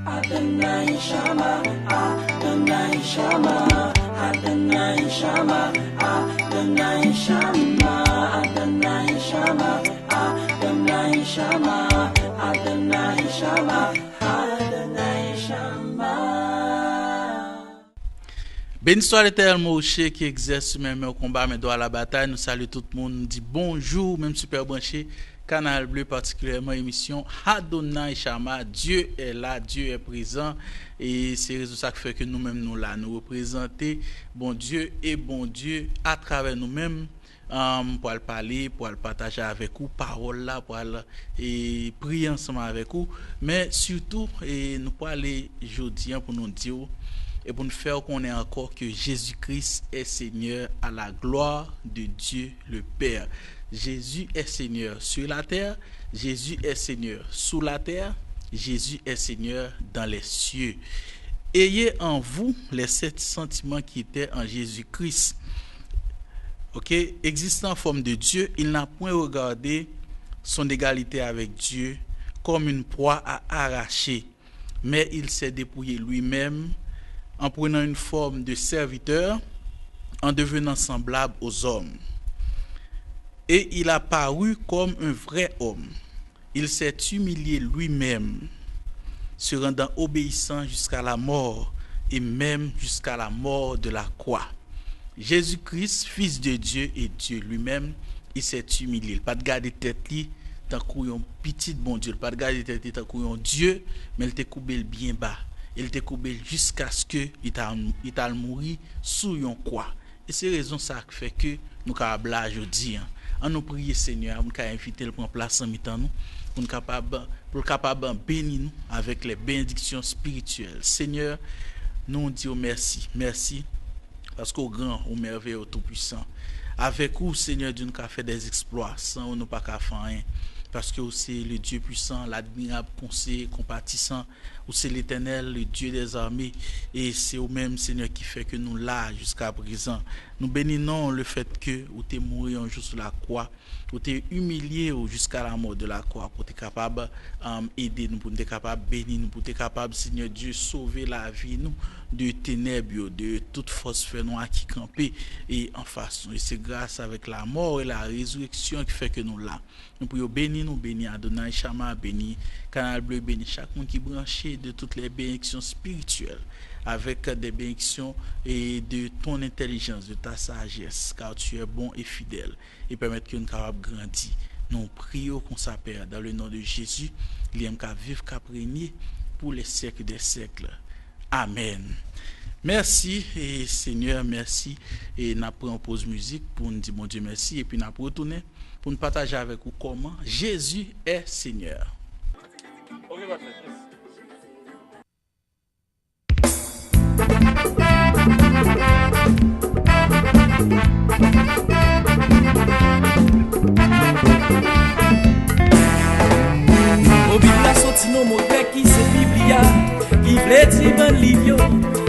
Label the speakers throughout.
Speaker 1: Adonai Shama, Adonai Shama, Adonai Shama, Adonai Shama, Adonai Shama, Adonai Shama, Adonai Shama, Adonai Shama.
Speaker 2: Béni soit l'Éternel Moshe qui exerce même au combat, mais doit à la bataille. Nous saluons tout le monde, nous dit bonjour, même super branché. Canal Bleu, particulièrement émission Adonai Shama. Dieu est là, Dieu est présent. Et c'est ça qui fait que nous-mêmes nous là, nous représenter bon Dieu et bon Dieu à travers nous-mêmes. Pour le parler, pour le partager avec vous, parole là, pour et prier ensemble avec vous. Mais surtout, nous pour aller jeudi pour nous dire et pour nous faire connaître encore que Jésus-Christ est Seigneur à la gloire de Dieu le Père. Jésus est Seigneur sur la terre, Jésus est Seigneur sous la terre, Jésus est Seigneur dans les cieux. Ayez en vous les 7 sentiments qui étaient en Jésus-Christ. Ok, existant en forme de Dieu, il n'a point regardé son égalité avec Dieu comme une proie à arracher, mais il s'est dépouillé lui-même en prenant une forme de serviteur, en devenant semblable aux hommes. Et il a paru comme un vrai homme. Il s'est humilié lui-même, se rendant obéissant jusqu'à la mort, et même jusqu'à la mort de la croix. Jésus-Christ, Fils de Dieu et Dieu lui-même, il s'est humilié. Pas de garder tête li, tant qu'on petit bon Dieu. Pas de garder tête li, tant qu'on Dieu, mais il te coupé bien bas. Il te coupé jusqu'à ce que il t'a mouru sous une croix. Et c'est raison ça qui fait que nous capable là aujourd'hui. On nous prier Seigneur, on nous inviter le prendre place en mi-temps nous pour capable bénir nous avec les bénédictions spirituelles. Seigneur, nous disons merci. Merci parce qu'au grand, au merveilleux, au tout-puissant. Avec vous, Seigneur Dieu, nous avons fait des exploits sans nous pas faire rien. Parce que c'est le Dieu puissant, l'admirable conseiller, compatissant, ou c'est l'Éternel, le Dieu des armées, et c'est au même Seigneur qui fait que nous là jusqu'à présent. Nous bénissons le fait que vous t'es mort un jour sur la croix, vous t'es humilié jusqu'à la mort de la croix, pour être capable d'aider nous, pour être capable de bénir nous, pour être capable, Seigneur Dieu, sauver la vie nous de ténèbres, de toute force noire qui campait et en face. Et c'est grâce avec la mort et la résurrection qui fait que nous là. Nous pouvons bénir Adonai Shama, bénir Canal Bleu, bénir chaque monde qui est branché de toutes les bénédictions spirituelles avec des bénédictions et de ton intelligence, de ta sagesse, car tu es bon et fidèle et permettre que nous capables de grandir. Nous prions qu'on s'appelle dans le nom de Jésus, il aime qu'à vivre, qu'à régner pour les siècles des siècles. Amen. Merci et Seigneur, merci. Et nous prenons pause musique pour nous dire mon Dieu merci et puis nous retourner pour nous partager avec vous comment Jésus est Seigneur.
Speaker 3: Au Biblia sorti nos mots qui c'est Biblia qui vle di ban livio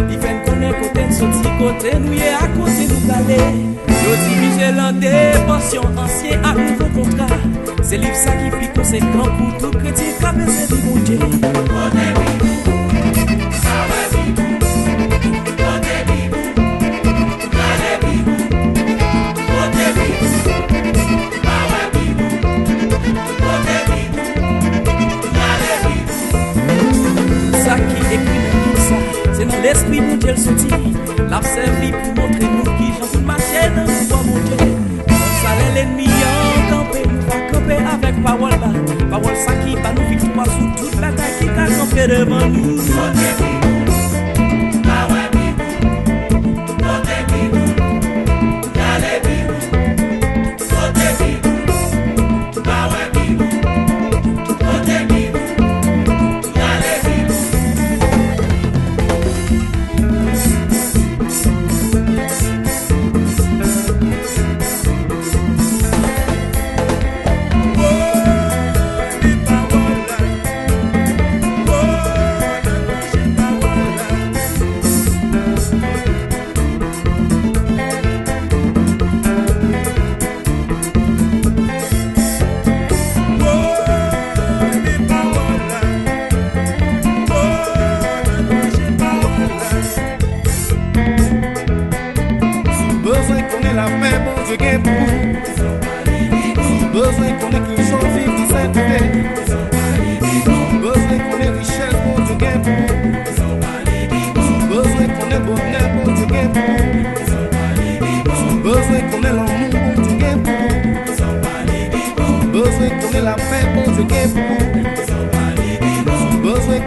Speaker 3: il fait connaître côté sorti côté nous et à côté nous caler yo dirige l'an des pensions ancien à nouveau contrat c'est livre ça qui fait conséquent pour tout chrétien qui a besoin de bon Dieu. L'esprit mon Dieu le sorti, l'a servi pour montrer nous qui j'en pour marcher dans le bois mon Dieu. Ça l'ennemi en campé, nous va camper avec parole là. Parole ça qui va nous victoire sur toute bataille qui a campé devant nous.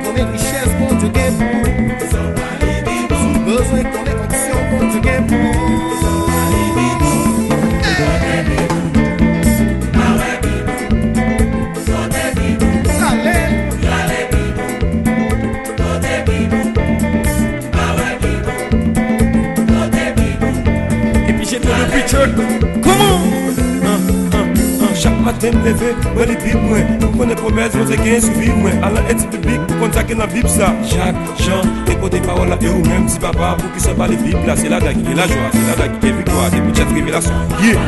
Speaker 4: qu'on ait richesse, bon Dieu gagne pour. Sous besoin qu'on ait onction, bon Dieu gagne pour.
Speaker 3: Comment? Chaque matin me lever, moi les bibles moi, pour qu'on ait promesse, vous avez gagné suivi moi, allant être public, pour qu'on saque dans la Bible ça. Chaque chant, écoutez parole là, et ou même si papa, pour qui soit pas les Bibles là, c'est là qui est la joie, c'est là qui est victoire, c'est petite révélation. Yeah.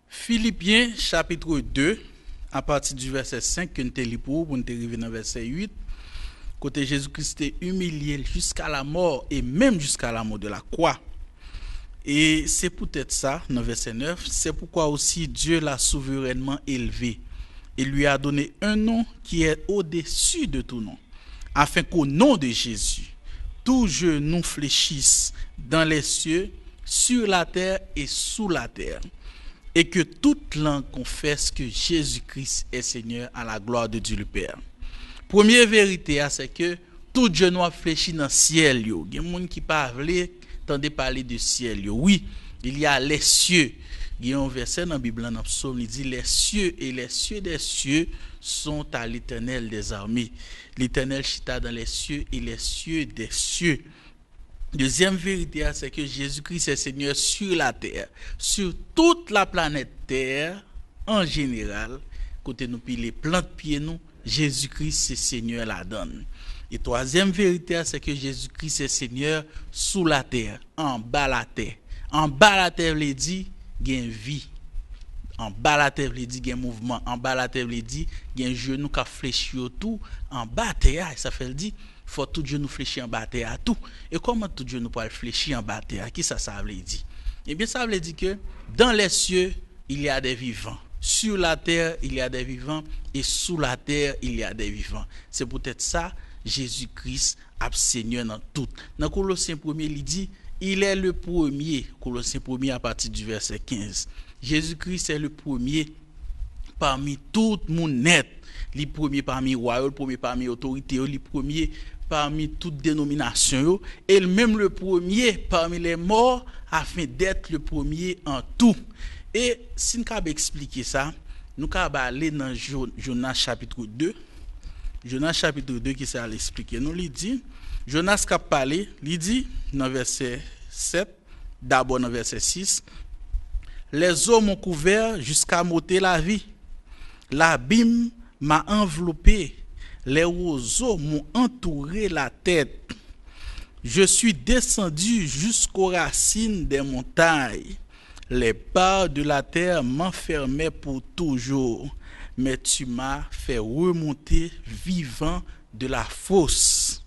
Speaker 2: Philippiens chapitre 2, à partir du verset 5 que nous avons lu pour nous arriver dans le verset 8, côté Jésus-Christ est humilié jusqu'à la mort et même jusqu'à la mort de la croix. Et c'est peut-être ça, dans le verset 9, c'est pourquoi aussi Dieu l'a souverainement élevé et lui a donné un nom qui est au-dessus de tout nom, afin qu'au nom de Jésus, tout genou fléchisse dans les cieux, sur la terre et sous la terre, et que toute langue confesse que Jésus-Christ est Seigneur à la gloire de Dieu le Père. Première vérité, c'est que tout genou a fléchi dans le ciel. Il y a des gens qui parlent, tendez parler de ciel. Oui, il y a les cieux. Il y a un verset dans la Bible, dans le psaume, il dit les cieux et les cieux des cieux sont à l'Éternel des armées. L'Éternel chita dans les cieux et les cieux des cieux. Deuxième vérité, c'est que Jésus-Christ est Seigneur sur la terre, sur toute la planète Terre, en général, côté nous puis les plantes pieds nous, Jésus-Christ c'est Seigneur la donne. Et troisième vérité, c'est que Jésus-Christ est Seigneur sous la terre, en bas la terre. En bas la terre, il dit, il y a une vie. En bas la terre, il dit, il y a un mouvement. En bas la terre, il dit, il y a un genou qui a fléchi autour. En bas la terre, ça fait le dit, faut tout genou fléchir en bas terre à tout. Et comment tout genou peut fléchir en bas terre? Qui ça veut dire? Eh bien, ça veut dire que dans les cieux, il y a des vivants. Sur la terre, il y a des vivants. Et sous la terre, il y a des vivants. C'est peut-être ça, Jésus-Christ a Seigneur dans tout. Dans Colossiens 1, il dit, il est le premier. Colossiens 1 à partir du verset 15. Jésus-Christ est le premier parmi tout le monde net. Le premier parmi royaume, le premier parmi autorité, le premier parmi toutes dénominations, et même le premier parmi les morts, afin d'être le premier en tout. Et si nous avons expliqué ça, nous avons aller dans Jonas chapitre 2. Jonas chapitre 2 qui s'est expliqué. Nous lui dit, Jonas qui a parlé, il dit dans verset 7, d'abord dans verset 6, les eaux m'ont couvert jusqu'à m'ôter la vie. L'abîme m'a enveloppé. Les roseaux m'ont entouré la tête. Je suis descendu jusqu'aux racines des montagnes. Les barres de la terre m'enfermaient pour toujours. Mais tu m'as fait remonter vivant de la fosse.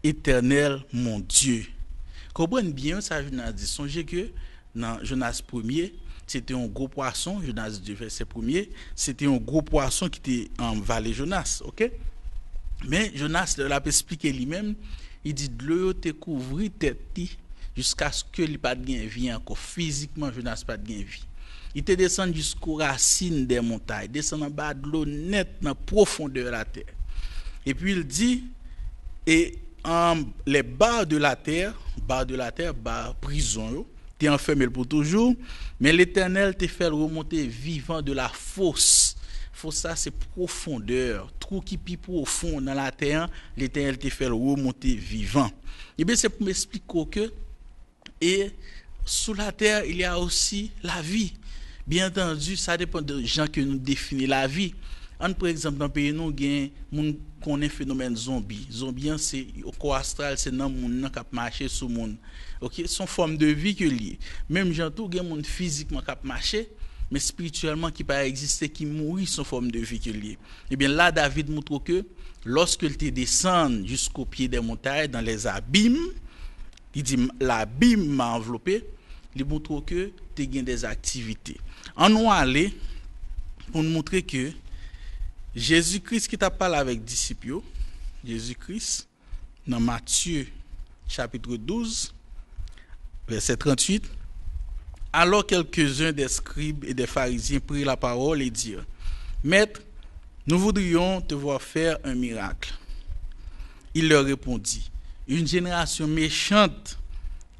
Speaker 2: Éternel mon Dieu. Comprenez bien ça, Jonas dit. Songez que dans Jonas 1er, c'était un gros poisson, Jonas 2, verset 1er, c'était un gros poisson qui était en vallée Jonas, ok? Mais Jonas l'a expliqué lui-même, il dit de l'eau te couvrit tête jusqu'à ce que il pas de vie encore. Physiquement, Jonas pas de vie. Il te descend jusqu'aux racines des montagnes, descend en bas de l'eau net dans la profondeur de la terre. Et puis il dit, et les barres de la terre, barres prison, t'es enfermé pour toujours, mais l'Éternel te fait remonter vivant de la fosse. Fosse ça c'est profondeur, trou qui pi profond dans la terre, l'Éternel te fait remonter vivant. Et bien c'est pour m'expliquer que et sous la terre il y a aussi la vie. Bien entendu, ça dépend de gens que nous définissons la vie. Par exemple, dans le pays, nous avons un phénomène zombie. Zombie, c'est au corps astral, c'est dans le monde qui marche sur le monde. Okay? C'est une forme de vie que lié. Même gens, tout le monde physiquement qui marche, mais spirituellement qui pas exister, qui mourit, c'est une forme de vie que lié. Et bien là, David montre que lorsque il te descend jusqu'au pied des montagnes, dans les abîmes, il dit l'abîme m'a enveloppé, il montre que tu as des activités. En nous aller pour nous montrer que Jésus-Christ qui t'a parlé avec disciples, Jésus-Christ, dans Matthieu chapitre 12, verset 38, alors quelques-uns des scribes et des pharisiens prirent la parole et dirent, Maître, nous voudrions te voir faire un miracle. Il leur répondit, une génération méchante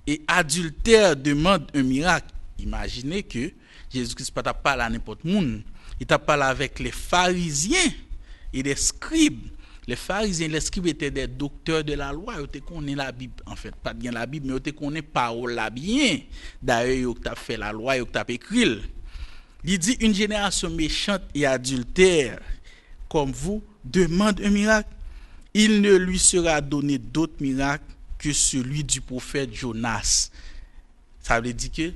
Speaker 2: et adultère demande un miracle. Imaginez que Jésus-Christ ne t'a pas parlé à n'importe qui. Il t'a parlé avec les pharisiens et les scribes. Les pharisiens et les scribes étaient des docteurs de la loi. Ils connaissaient la Bible. En fait, pas bien la Bible, mais ils connaissaient parole là bien. D'ailleurs, ils ont fait la loi, ils ont écrit. Il dit, une génération méchante et adultère comme vous demande un miracle. Il ne lui sera donné d'autre miracle que celui du prophète Jonas. Ça veut dire que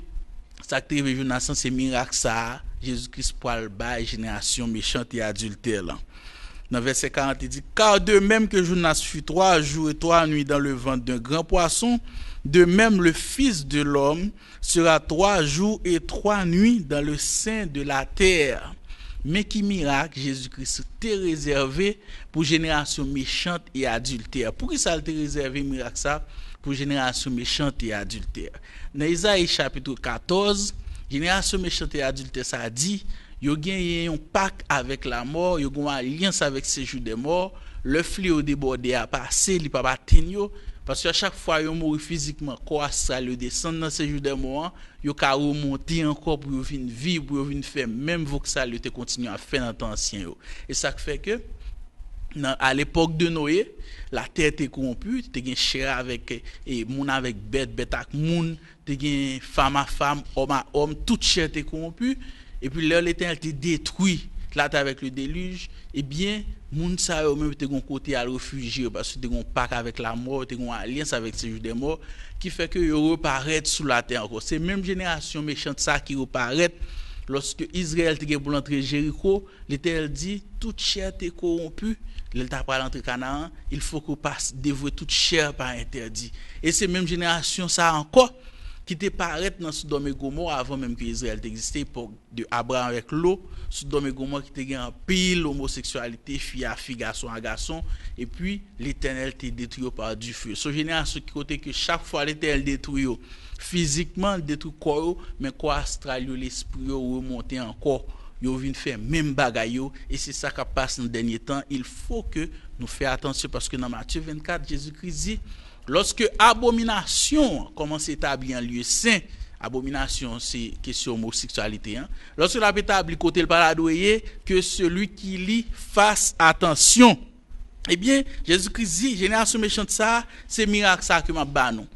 Speaker 2: ça qui arrive Jonas, c'est miracle ça. Jésus-Christ pour le bas génération méchante et adultère là. Dans verset 40, il dit, car de même que Jonas fut 3 jours et 3 nuits dans le ventre d'un grand poisson, de même le Fils de l'homme sera 3 jours et 3 nuits dans le sein de la terre. Mais qui miracle, Jésus-Christ t'est réservé pour génération méchante et adultère. Pourquoi ça t'est réservé miracle ça pour génération méchante et adultère? Dans Isaïe chapitre 14, génération méchante et adultère, ça dit, yo gagné un pacte avec la mort, yo gagné une alliance avec ces jours des morts, le fléau débordé a passé, il pas atteindre parce que à chaque fois yo mourir physiquement, corps astral yo descend dans ces jours des morts, yo ka remonter encore pour venir vivre, pour venir faire même vos que ça le te continue à faire dans temps ancien yo. Et ça fait que à l'époque de Noé, la terre était corrompue, tu as chair avec et moun avec bête avec moun, tu as femme à femme, homme à homme, toute chair était corrompue et puis là l'Éternel était détruit là avec le déluge, et bien moun sa yo même te gon côté à réfugier parce que te gon pacte avec la mort, te gon alliance avec ces jours des morts qui fait que yo reparaît sous la terre encore. C'est même génération méchante ça qui reparaît lorsque Israël te pour l'entrée Jéricho, l'Éternel dit toute chair t'est corrompue. Il t'a pas l'entrée Canaan, il faut qu'on passe dévouer toute chair par interdit. Et c'est même génération ça encore qui te paraît dans Sodome et Gomorrhe avant même que Israël existait pour de Abraham avec l'eau, Sodome et Gomorrhe qui te gagne en pile homosexualité, fille à fille, garçon à garçon, et puis l'Éternel te détruit par du feu. Ce génération qui côté que chaque fois l'Éternel détruit physiquement détruit corps, mais corps astral l'esprit remonter encore. yo vinn faire même bagay yo et c'est ça qui passe dans dernier temps. Il faut que nous fassions attention parce que dans Matthieu 24, Jésus-Christ dit lorsque abomination commence à établir en lieu saint, abomination c'est question homosexualité hein. Lorsque la établi côté le paradoyer que celui qui lit fasse attention. Eh bien, Jésus-Christ dit génération méchante ça, c'est miracle ça que m'a ba nous.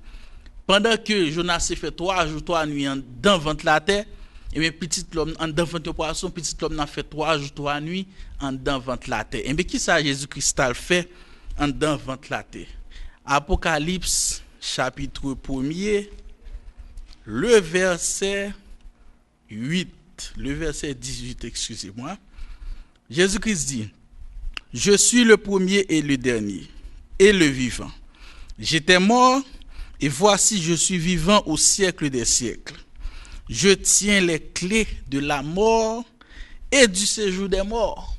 Speaker 2: Pendant que Jonas s'est fait 3 jours 3 nuits dans ventre la terre, et bien petit l'homme en dans ventre poisson, petit l'homme n'a fait 3 jours 3 nuits en dans ventre la terre. Et bien qui ça Jésus-Christ a fait en dans ventre la terre? Apocalypse chapitre 1er, le verset 8, le verset 18, excusez-moi. Jésus-Christ dit: je suis le premier et le dernier, et le vivant. J'étais mort, et voici je suis vivant au siècle des siècles. Je tiens les clés de la mort et du séjour des morts.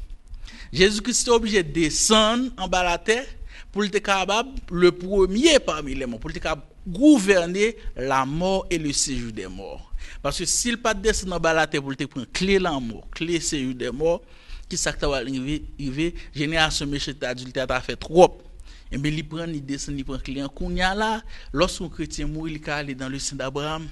Speaker 2: Jésus-Christ est obligé de descendre en bas de la terre pour être capable, le premier parmi les morts, pour être capable de gouverner la mort et le séjour des morts. Parce que s'il pas descendre en bas de la terre pour te prendre clé la mort, clé séjour des morts, qui ça qui va arriver, génération méchante adultère a fait trop. Et bien il prend, il descend, il prend clé en kounya là, lorsqu'un chrétien mourit, il peut aller dans le sein d'Abraham.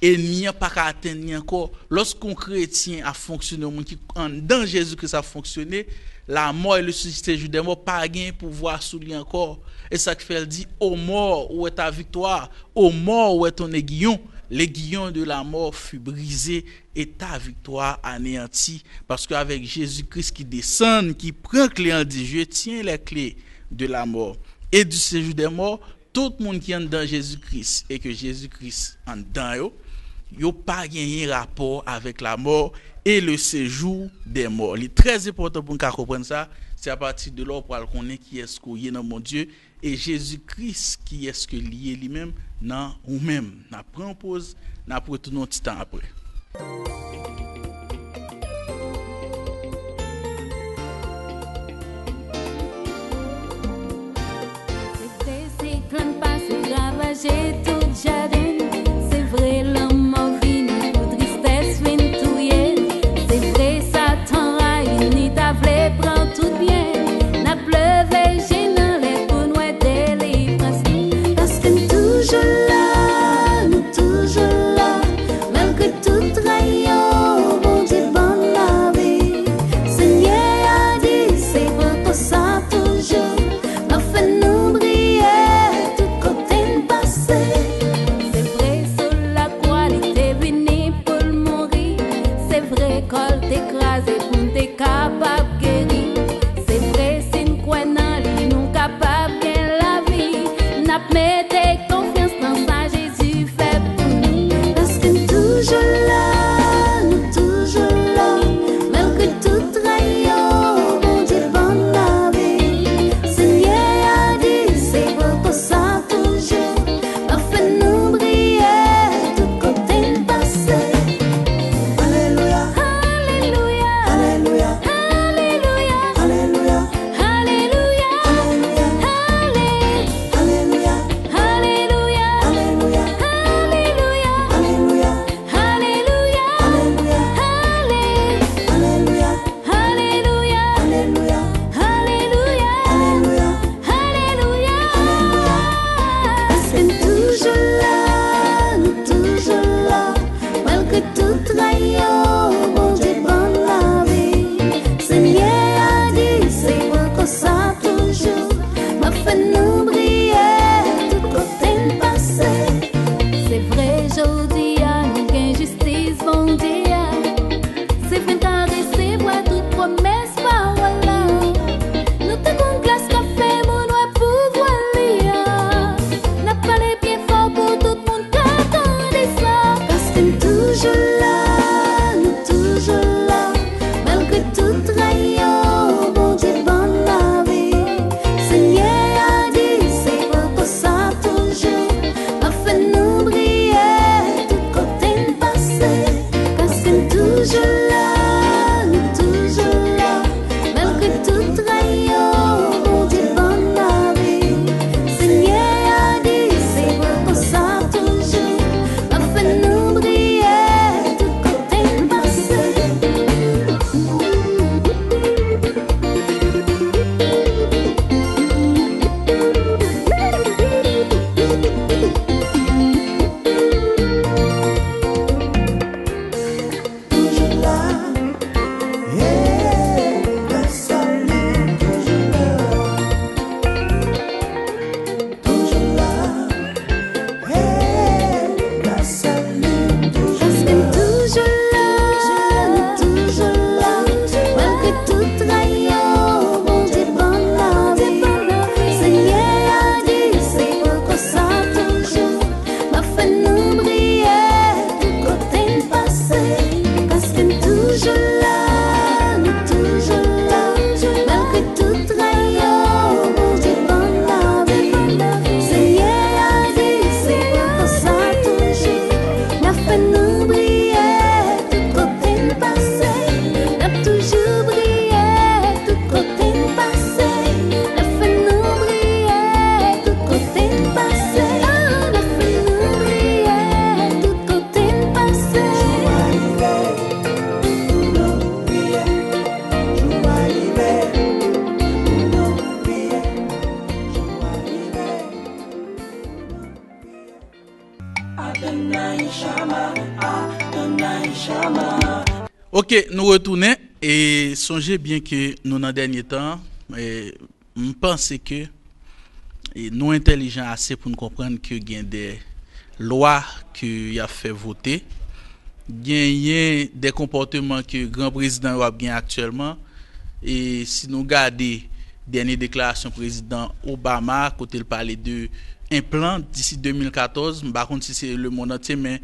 Speaker 2: Ennemi pas qu'à atteindre encore. Lorsqu'un chrétien a fonctionné, qui dans Jésus-Christ a fonctionné, la mort et le séjour des morts pas gain pouvoir sur lui encore. Et ça qui fait elle dit: ô mort, où est ta victoire? Ô mort, où est ton aiguillon? L'aiguillon de la mort fut brisé et ta victoire anéantie. Parce qu'avec Jésus-Christ qui descend, qui prend clé en dit: je tiens les clés de la mort et du séjour des morts. Tout le monde qui est dans Jésus-Christ et que Jésus-Christ en dedans yo pas gagné rapport avec la mort et le séjour des morts. Il est très important pour nous comprendre ça. C'est à partir de là pour connaître qui est-ce qu'on est dans mon Dieu et Jésus-Christ qui est-ce que lié lui-même dans nous-mêmes. N'a prend pause, n'a retourner un petit temps après.
Speaker 5: C'était ces grandes passes ravager tout le jardin. C'est vrai l'homme en vie, pour tristesse fin touye. C'est vrai Satan raïni t'a vle prend tout bien. N'a pleuvé gênant les pour nous délivrance. Parce que nous toujours là, malgré tout rayon, bon Dieu bon la vie. Seigneur a dit c'est pour ça toujours, m'a fait nous briller tout côté passé. Parce que toujours là, malgré tout rayon, bon Dieu bon la vie. Seigneur a dit, c'est pourquoi ça toujours m'a fait nous briller du côté passé. Parce que toujours là, malgré tout rayon, bon Dieu bon la vie. Seigneur a dit, c'est pourquoi ça toujours m'a fait nous briller du côté passé. N'a toujours brillé du côté passé. N'a fait nous briller du côté passé. N'a fait nous briller du côté passé.
Speaker 1: Adonai Shama, Adonai Shama.
Speaker 2: Ok, nous retournons et songez bien que nous, dans le dernier temps, je pense que nous intelligents assez pour nous comprendre que il y a des lois qu'il a fait voter, il y a des comportements que le grand président a bien actuellement. Et si nous regardons dernière déclaration président Obama, côté il parlait de un plan d'ici 2014, je ne sais pas si c'est le monde entier, mais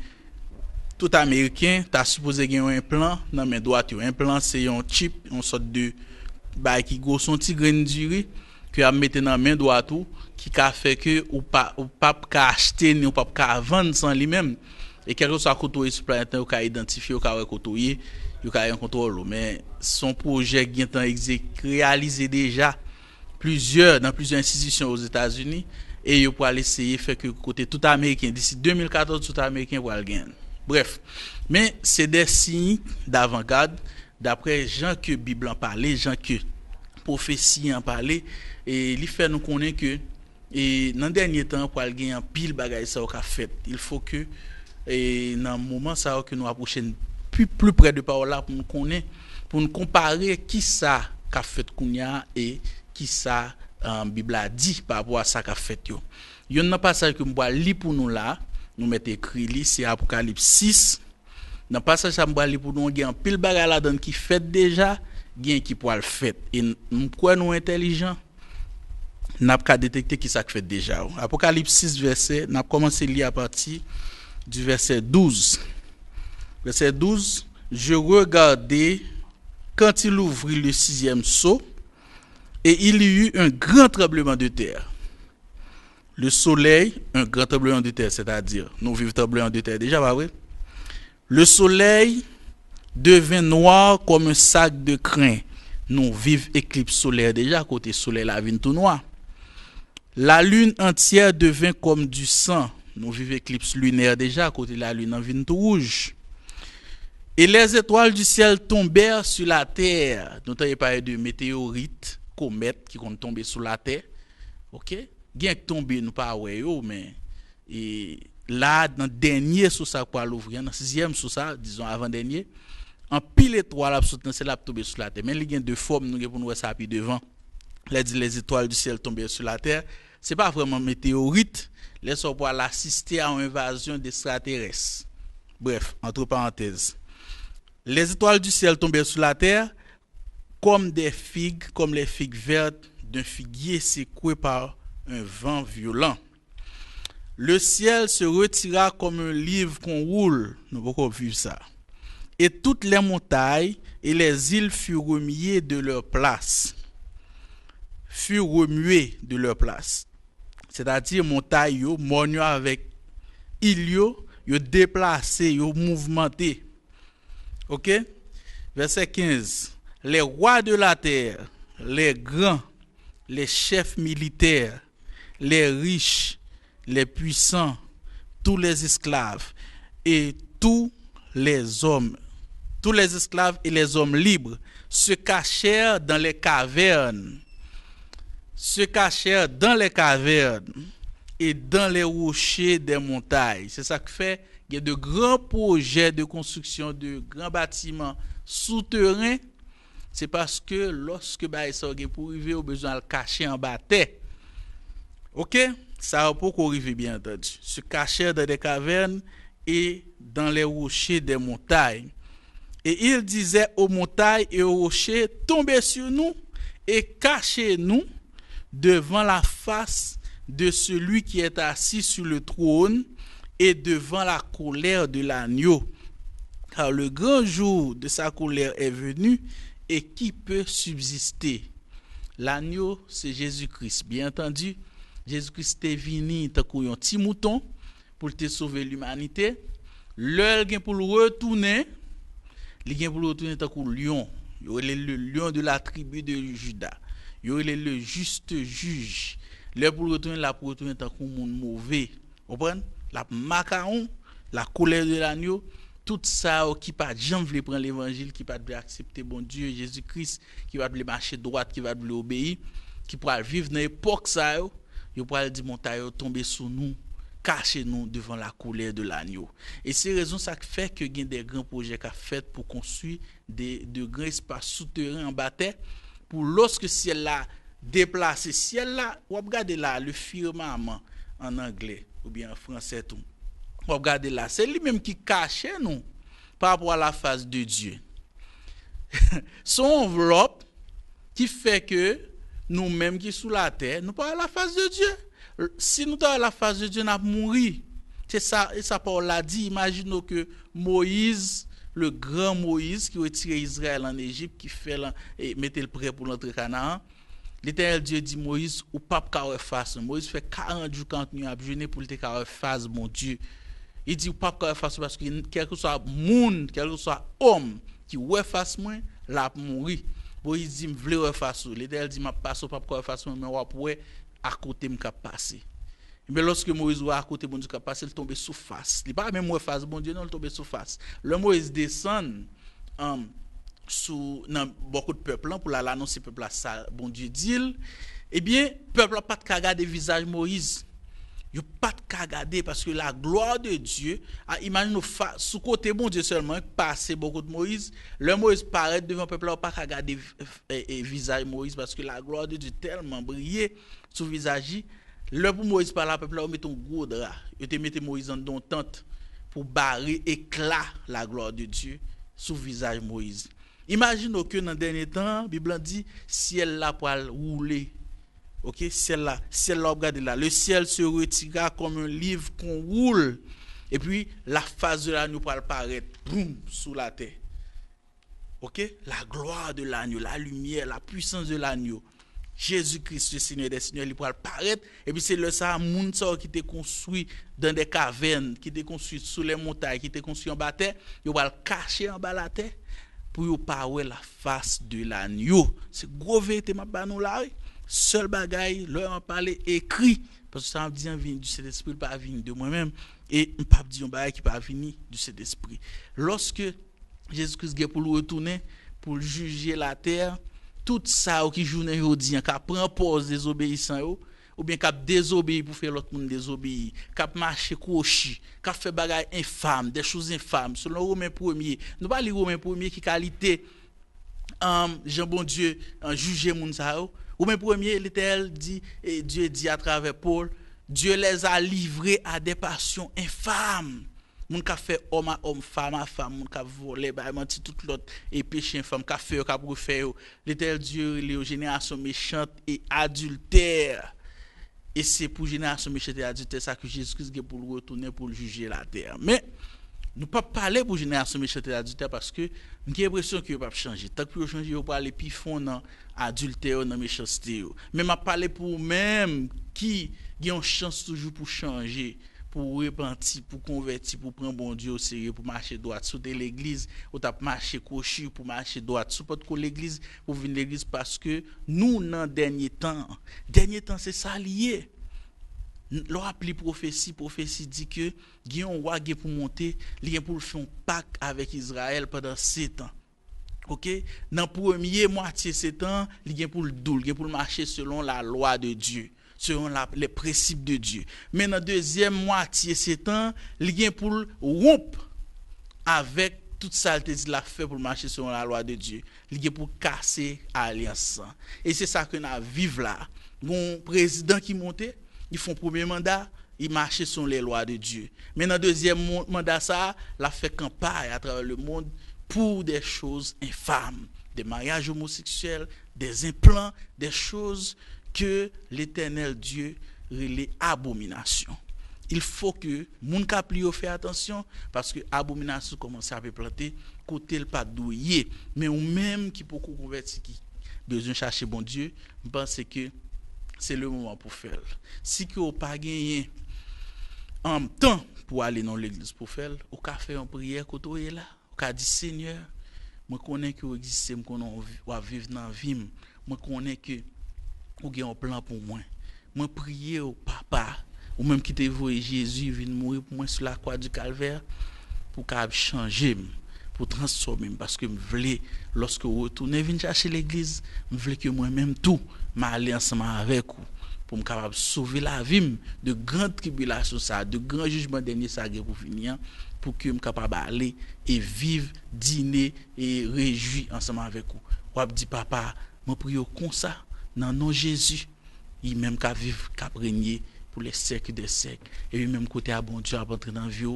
Speaker 2: tout américain t'a supposé gagner un plan dans main droite. Un plan c'est un chip, une sorte de qui go son petit grain de riz que a mettre dans main droite qui a fait que ou pas acheter ni ou pas vendre sans lui-même et quelque chose à côté sur planète ou ka identifier ou ka côtoyer ou ka un contrôle mais son projet qui est réalisé déjà dans plusieurs institutions aux États-Unis et il pour aller essayer faire que côté tout américain d'ici 2014 tout américain va le gagner. Bref, mais c'est des signes d'avant-garde d'après gens que Bible en parlait, gens que prophétie en parlait et il fait nous connaître que et dans dernier temps pour aller gagner pile bagaille ça au fait. Il faut que et dans moment ça que nous approcher plus près de parole là pour nous connaître pour nous comparer qui ça qu'a fait kounya et qui ça Bible a dit par rapport à ça qu'a fait yo. Il y a un passage que moi lire pour nous là, nous mettons écrit li c'est Apocalypse 6. Dans passage ça moi lire pour nous il y a un pile bagarre là-dedans qui fait déjà, gain qui pour le fait et nous quoi nous intelligent n'a pas détecter qui ça fait déjà. Apocalypse 6 verset, n'a commencé lire à partir du verset 12. Verset 12, je regardais quand il ouvrit le 6e sceau et il y eut un grand tremblement de terre. Le soleil, un grand tremblement de terre, c'est-à-dire, nous vivons tremblement de terre déjà, pas vrai? Le soleil devint noir comme un sac de crin. Nous vivons éclipse solaire déjà, côté soleil la vient tout noir. La lune entière devint comme du sang. Nous vivons éclipse lunaire déjà, côté la lune en vient tout rouge. Et les étoiles du ciel tombèrent sur la terre. Nous avons parlé de météorites, comètes qui vont tomber sur la terre. OK? Bien que tomber nous pas ouais mais et là dans dernier sous ça pour l'ouvrir dans 6e sous ça disons avant dernier en pile étoile absolument c'est là tomber sur la terre mais il y a deux formes nous pour nous ça puis devant les étoiles du ciel tomber sur la terre c'est pas vraiment météorite les sont pour assister à une invasion d'extraterrestres. Bref, entre parenthèses, les étoiles du ciel tomber sur la terre comme des figues, comme les figues vertes d'un figuier secoué par un vent violent. Le ciel se retira comme un livre qu'on roule. Nous pouvons vivre ça. Et toutes les montagnes et les îles furent remuées de leur place. C'est-à-dire montagnes, yo, monyo avec îles, yo déplacé, yo mouvementé. OK? Verset 15. Les rois de la terre, les grands, les chefs militaires, les riches, les puissants, tous les esclaves et tous les hommes, tous les esclaves et les hommes libres se cachèrent dans les cavernes, et dans les rochers des montagnes. C'est ça qui fait qu'il y a de grands projets de construction de grands bâtiments souterrains. C'est parce que lorsque ça pour arriver au besoin de le cacher en bas terre. OK? Ça va pas arriver bien entendu. Se cacher dans des cavernes et dans les rochers des montagnes. Et il disait aux montagnes et aux rochers, tombez sur nous et cachez-nous devant la face de celui qui est assis sur le trône et devant la colère de l'agneau. Car le grand jour de sa colère est venu, et qui peut subsister? L'agneau, c'est Jésus-Christ. Bien entendu, Jésus-Christ est venu tant qu'un petit mouton pour te sauver l'humanité. L'heure pour le retourner, tant qu'un lion. Il y aurait le lion de la tribu de Juda. Il y aurait le juste juge. L'heure pour le retourner, la pour retourner tant qu'un monde mauvais. Vous comprenez? La macaron, la colère de l'agneau, tout ça qui pas jamais voulu prendre l'évangile, qui pas voulu accepter bon Dieu Jésus-Christ, qui va voulu marcher droite, qui va voulu obéir, qui pourra vivre dans l'époque ça yo pourra dire montagne tomber sur nous, cachez-nous devant la colère de l'agneau. Et c'est raison ça qui fait que gain des grands projets qu'a fait pour construire de grands espaces souterrains en bas terre pour lorsque ciel là déplacé ciel là, ou regarder là le firmament en anglais ou bien en français tout. Regardez là, c'est lui-même qui cache nous par rapport à la face de Dieu. Son enveloppe qui fait que nous-mêmes qui sous la terre, nous pas à la face de Dieu. Si nous sommes à la face de Dieu, nous allons mourir. C'est ça, et ça Paul l'a dit. Imaginons que Moïse, le grand Moïse qui retire Israël en Égypte, qui fait et mettait le prêt pour l'entrée Canaan. L'Éternel Dieu dit Moïse, ou pas qu'à face. Moïse fait 40 jours quand nous avons jeûné pour le qu'à face, mon Dieu. Il dit pas qu'à face parce que quel que soit monde, quel que soit homme qui ouais face moi, là mourir. Moïse dit me vle ouais face. L'Éternel dit m'a passe pas qu'à face moi, mais on ouais à côté me cap passer. Mais lorsque Moïse voit à côté bon Dieu cap passer, il tombe sous face. Il pas même ouais face bon Dieu non, il tombe sous face. Le Moïse descend sous beaucoup de peuple pour l'annoncer peuple ça bon Dieu dit eh bien peuple pas de regarder visage Moïse. Yo pas de regarder parce que la gloire de Dieu imagine sous côté bon Dieu seulement passer beaucoup de Moïse le Moïse paraît devant peuple pas regarder visage Moïse parce que la gloire de Dieu tellement brillait sur visage le pour Moïse par la peuple met un gros drap yo te mette Moïse dans tente pour barrer éclat la gloire de Dieu sur visage Moïse. Imaginez que dans le dernier temps, la Bible dit ciel là pour rouler. OK, ciel là regardez là, le ciel se retira comme un livre qu'on roule et puis la face de l'agneau pour apparaître boum sous la terre. OK, la gloire de l'agneau, la lumière, la puissance de l'agneau. Jésus-Christ, le Seigneur des Seigneurs, il pour apparaître et puis c'est le ça monde qui était construit dans des cavernes, qui était construit sous les montagnes, qui était construit en bas terre, il va le cacher en bas la terre. Pour yo pas voir la face de l'agneau. C'est gros vérité m'a ba nous là. Seul bagaille leur m'a parlé écrit parce que ça me dit vient du Saint-Esprit pas venir de moi-même et pas dire un bagaille qui pas venir du Saint-Esprit. Lorsque Jésus-Christ est pour retourner pour juger la terre, tout ça qui journée jodi qui prend pause désobéissant ou bien qui désobéir pour faire l'autre monde désobéir, qui marcher crochi, qui fait bagaille infâme, des choses infâmes. Selon Romains 1er, nous pas lire Romains 1er qui qualité Jean bon Dieu juger moun ça. Romains 1er l'Éternel dit et Dieu dit à travers Paul, Dieu les a livrés à des passions infâmes. Moun ka fait homme à homme, femme à femme, moun ka volé, ba menti tout l'autre et péché infâme ka fait ka pour faire. L'Éternel Dieu les générations méchantes et adultères. Et c'est pour génération méchante et adultère ça que Jésus-Christ est pour retourner pour juger la terre. Mais nous pas parler pour génération méchante et adultère parce que j'ai l'impression que pas changer. Tant que changer, on parler plus fond dans adultère dans méchanceté. Mais m'a parler pour même qui a une chance toujours pour changer, pour repentir, pour convertir, pour prendre bon Dieu au sérieux, pour marcher droit sous de l'église, ou t'a marcher cochu pour marcher droit sous pas de l'église pour venir l'église parce que nous dans dernier temps c'est ça lié. L'on appelle prophétie dit que Guillaume roi pour monter, il pour faire un pacte avec Israël pendant 7 ans. OK, dans premier moitié 7 ans, il pour le doule, il pour marcher selon la loi de Dieu. Selon les principes de Dieu. Mais dans la deuxième moitié, c'est temps, il vient pour rompre avec toute saleté qu'il a fait pour marcher selon la loi de Dieu. Il vient pour casser l'alliance. Et c'est ça que nous vivons là. Mon président qui monte, ils font premier mandat, il marchait sur les lois de Dieu. Mais dans le deuxième mandat, ça, il a fait campagne à travers le monde pour des choses infâmes, des mariages homosexuels, des implants, des choses que l'Éternel Dieu relève abomination. Il faut que moun ka pli yo fait attention parce que abomination commence à planter côté le pas douiller mais ou même qui pour convertir qui besoin chercher bon Dieu, je pense que c'est le moment pour faire. Si que ou pas gagné en temps pour aller dans l'église pour faire, ou ka faire une prière côté là, ou ka dire Seigneur, moi connais que vous existez, moi connais ou vivre dans vie, moi connais que ou gen un plan pour moi. Moi prier au papa ou même qui te voye Jésus venir mourir pour moi sur la croix du calvaire pour qu'il changer pour transformer parce que me voulais lorsque vous retournez venir chercher l'église me voulais que moi même tout m'aller ensemble avec vous pour me capable sauver la vie de grandes tribulations ça de grands jugements dernier ça pour finir pour que me capable aller et vivre dîner et réjouir ensemble avec vous ou dit papa moi prie comme ça dans nom Jésus il même qu'à vivre qu'à régner pour les siècles des siècles et lui même côté à bon Dieu à entrer dans vie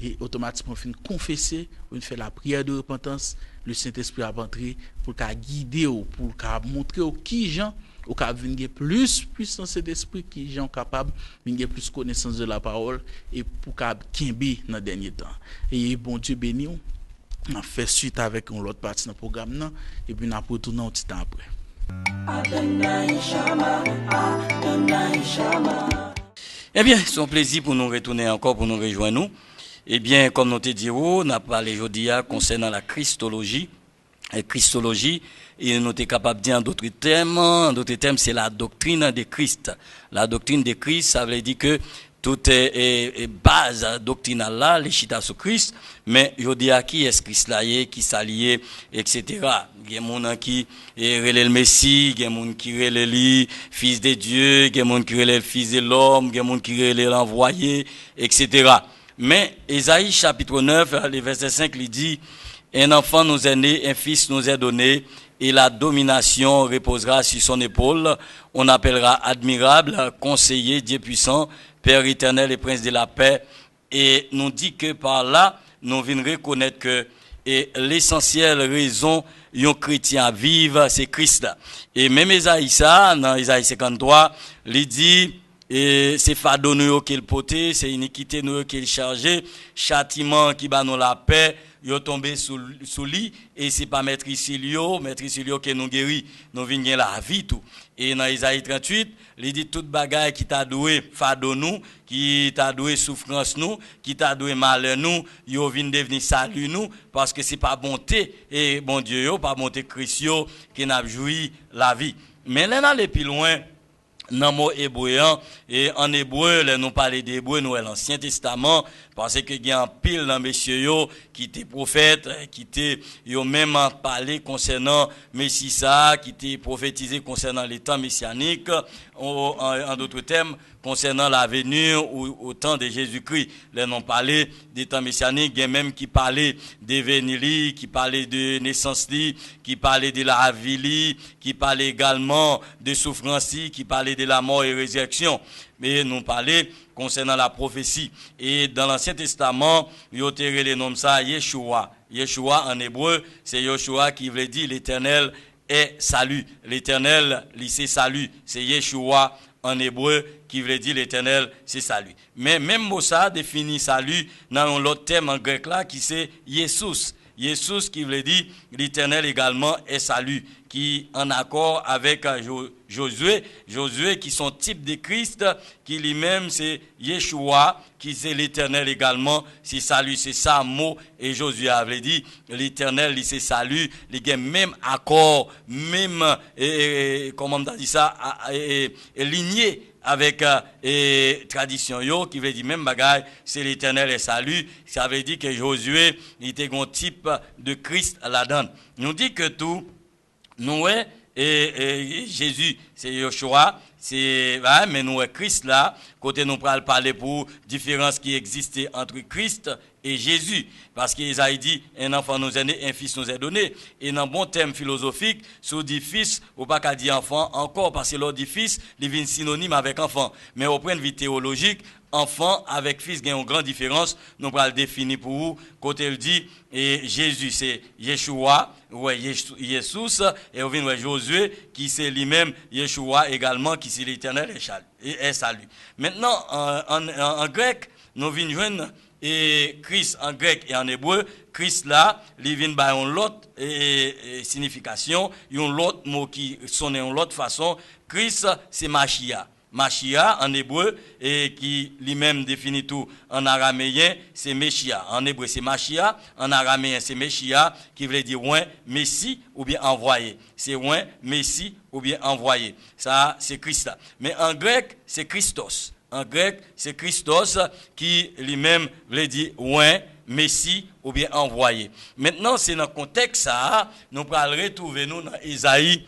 Speaker 2: et automatiquement fin confesser ou fait la prière de repentance le Saint-Esprit a entrer pour qu'a guider ou pour qu'a montrer au qui gens ou qu'a venir plus puissance d'esprit qui gens capable venir plus connaissance de la parole et pour qu'a kimbe dans dernier temps et bon Dieu béni on fait suite avec une autre partie dans programme là et puis on retourner un petit temps après.
Speaker 6: Eh bien, c'est un plaisir pour nous retourner encore, pour nous rejoindre nous. Eh bien, comme nous te dirons, on a parlé aujourd'hui concernant la Christologie. Et Christologie, et nous sommes capables de dire en d'autres termes, c'est la doctrine de Christ. La doctrine de Christ, ça veut dire que tout est base doctrinale là, les chita sur Christ, mais je dis à qui est-ce Christ là, qui s'allie, etc. Il y a des gens qui relèvent le Messie, il y a des gens qui relèvent le Fils de Dieu, il y a des gens qui relèvent le Fils de l'homme, il y a des gens qui relèvent l'envoyé, etc. Mais Ésaïe chapitre 9, le verset 5, il dit, un enfant nous est né, un fils nous est donné, et la domination reposera sur son épaule. On appellera admirable, conseiller, Dieu puissant, Père éternel et prince de la paix. Et nous dit que par là, nous venons reconnaître que l'essentielle raison d'un chrétien à vivre, c'est Christ. Et même Ésaïe, dans Ésaïe 53, il dit, et c'est fardeau nous qu'il porté, c'est iniquité nous qu'il chargé, châtiment qui bat nous la paix, yo tombé sous lit et c'est pas maître Silio que nous guérit, nous venons la vie tout. Et dans Isaïe 38, il dit toute bagaille qui t'a doué fardeau nous, qui t'a doué souffrance nous, qui t'a doué malheur nous, yo vient devenir salut nous parce que c'est pas bonté et bon Dieu yo, pas bonté Christ yo qui n'a joui la vie. Mais là aller plus loin dans le mot hébreu, et en hébreu, là, nous parlons d'hébreu, nous, l'Ancien Testament, parce que il y a un pile dans messieurs qui étaient prophètes, qui étaient, yo même parlé concernant Messie ça, qui étaient prophétisé concernant les temps messianiques, en d'autres termes, concernant la venue ou au temps de Jésus-Christ. Là, nous parlé des temps messianiques, il y a même qui parlait de venir, qui parlait de naissance, qui parlait de la vie, qui parlait également de souffrance, qui parlait de la mort et résurrection. Mais nous parlons concernant la prophétie. Et dans l'Ancien Testament, il y a les noms ça Yeshua. Yeshua en hébreu, c'est Yeshua qui veut dire l'Éternel est salut. L'Éternel, c'est salut. C'est Yeshua en hébreu qui veut dire l'Éternel, c'est salut. Mais même mot ça définit salut dans l'autre terme en grec là qui c'est Jesus. Jesus qui veut dire l'Éternel également est salut, qui en accord avec Josué qui sont type de Christ, qui lui-même c'est Yeshua, qui c'est l'Éternel également, c'est salut, c'est ça mot, et Josué avait dit l'Éternel c'est salut, les gars même accord, même comment on dit ça, ligné avec tradition yo qui veut dire même bagaille c'est l'Éternel et salut, ça veut dire que Josué il était un type de Christ là-dedans. Nous dit que tout nous et Jésus c'est Yeshua, c'est mais nous Christ là côté nous parler pour différence qui existait entre Christ et Jésus. Parce qu'Isaïe dit, un enfant nous est né, un fils nous est donné. Et dans un bon terme philosophique, si on dit fils, ou pas qu'à dire enfant encore, parce que l'on dit fils, il vient synonyme avec enfant. Mais au point de vue théologique, enfant avec fils, il y a une grande différence. Nous allons le définir pour vous. Quand il dit, et Jésus, c'est Yeshua, ouais, Jesus, et on vient de Josué, qui c'est lui-même, Yeshua également, qui c'est l'Éternel et salut. Maintenant, en grec, nous venons joindre et Christ en grec et en hébreu, Christ là, il vient par une autre signification, un autre mot qui sonne en l'autre façon. Christ, c'est Mashiach. Mashiach en hébreu, et qui lui-même définit tout en araméen, c'est Messia. En hébreu, c'est Mashiach. En araméen, c'est Messia, qui veut dire ouin, Messie ou bien envoyé. C'est ouin, Messie ou bien envoyé. Ça, c'est Christ là. Mais en grec, c'est Christos. En grec, c'est Christos qui lui-même veut dire ouin, Messie ou bien envoyé. Maintenant, c'est dans le contexte ça, nous allons retrouver nous dans Isaïe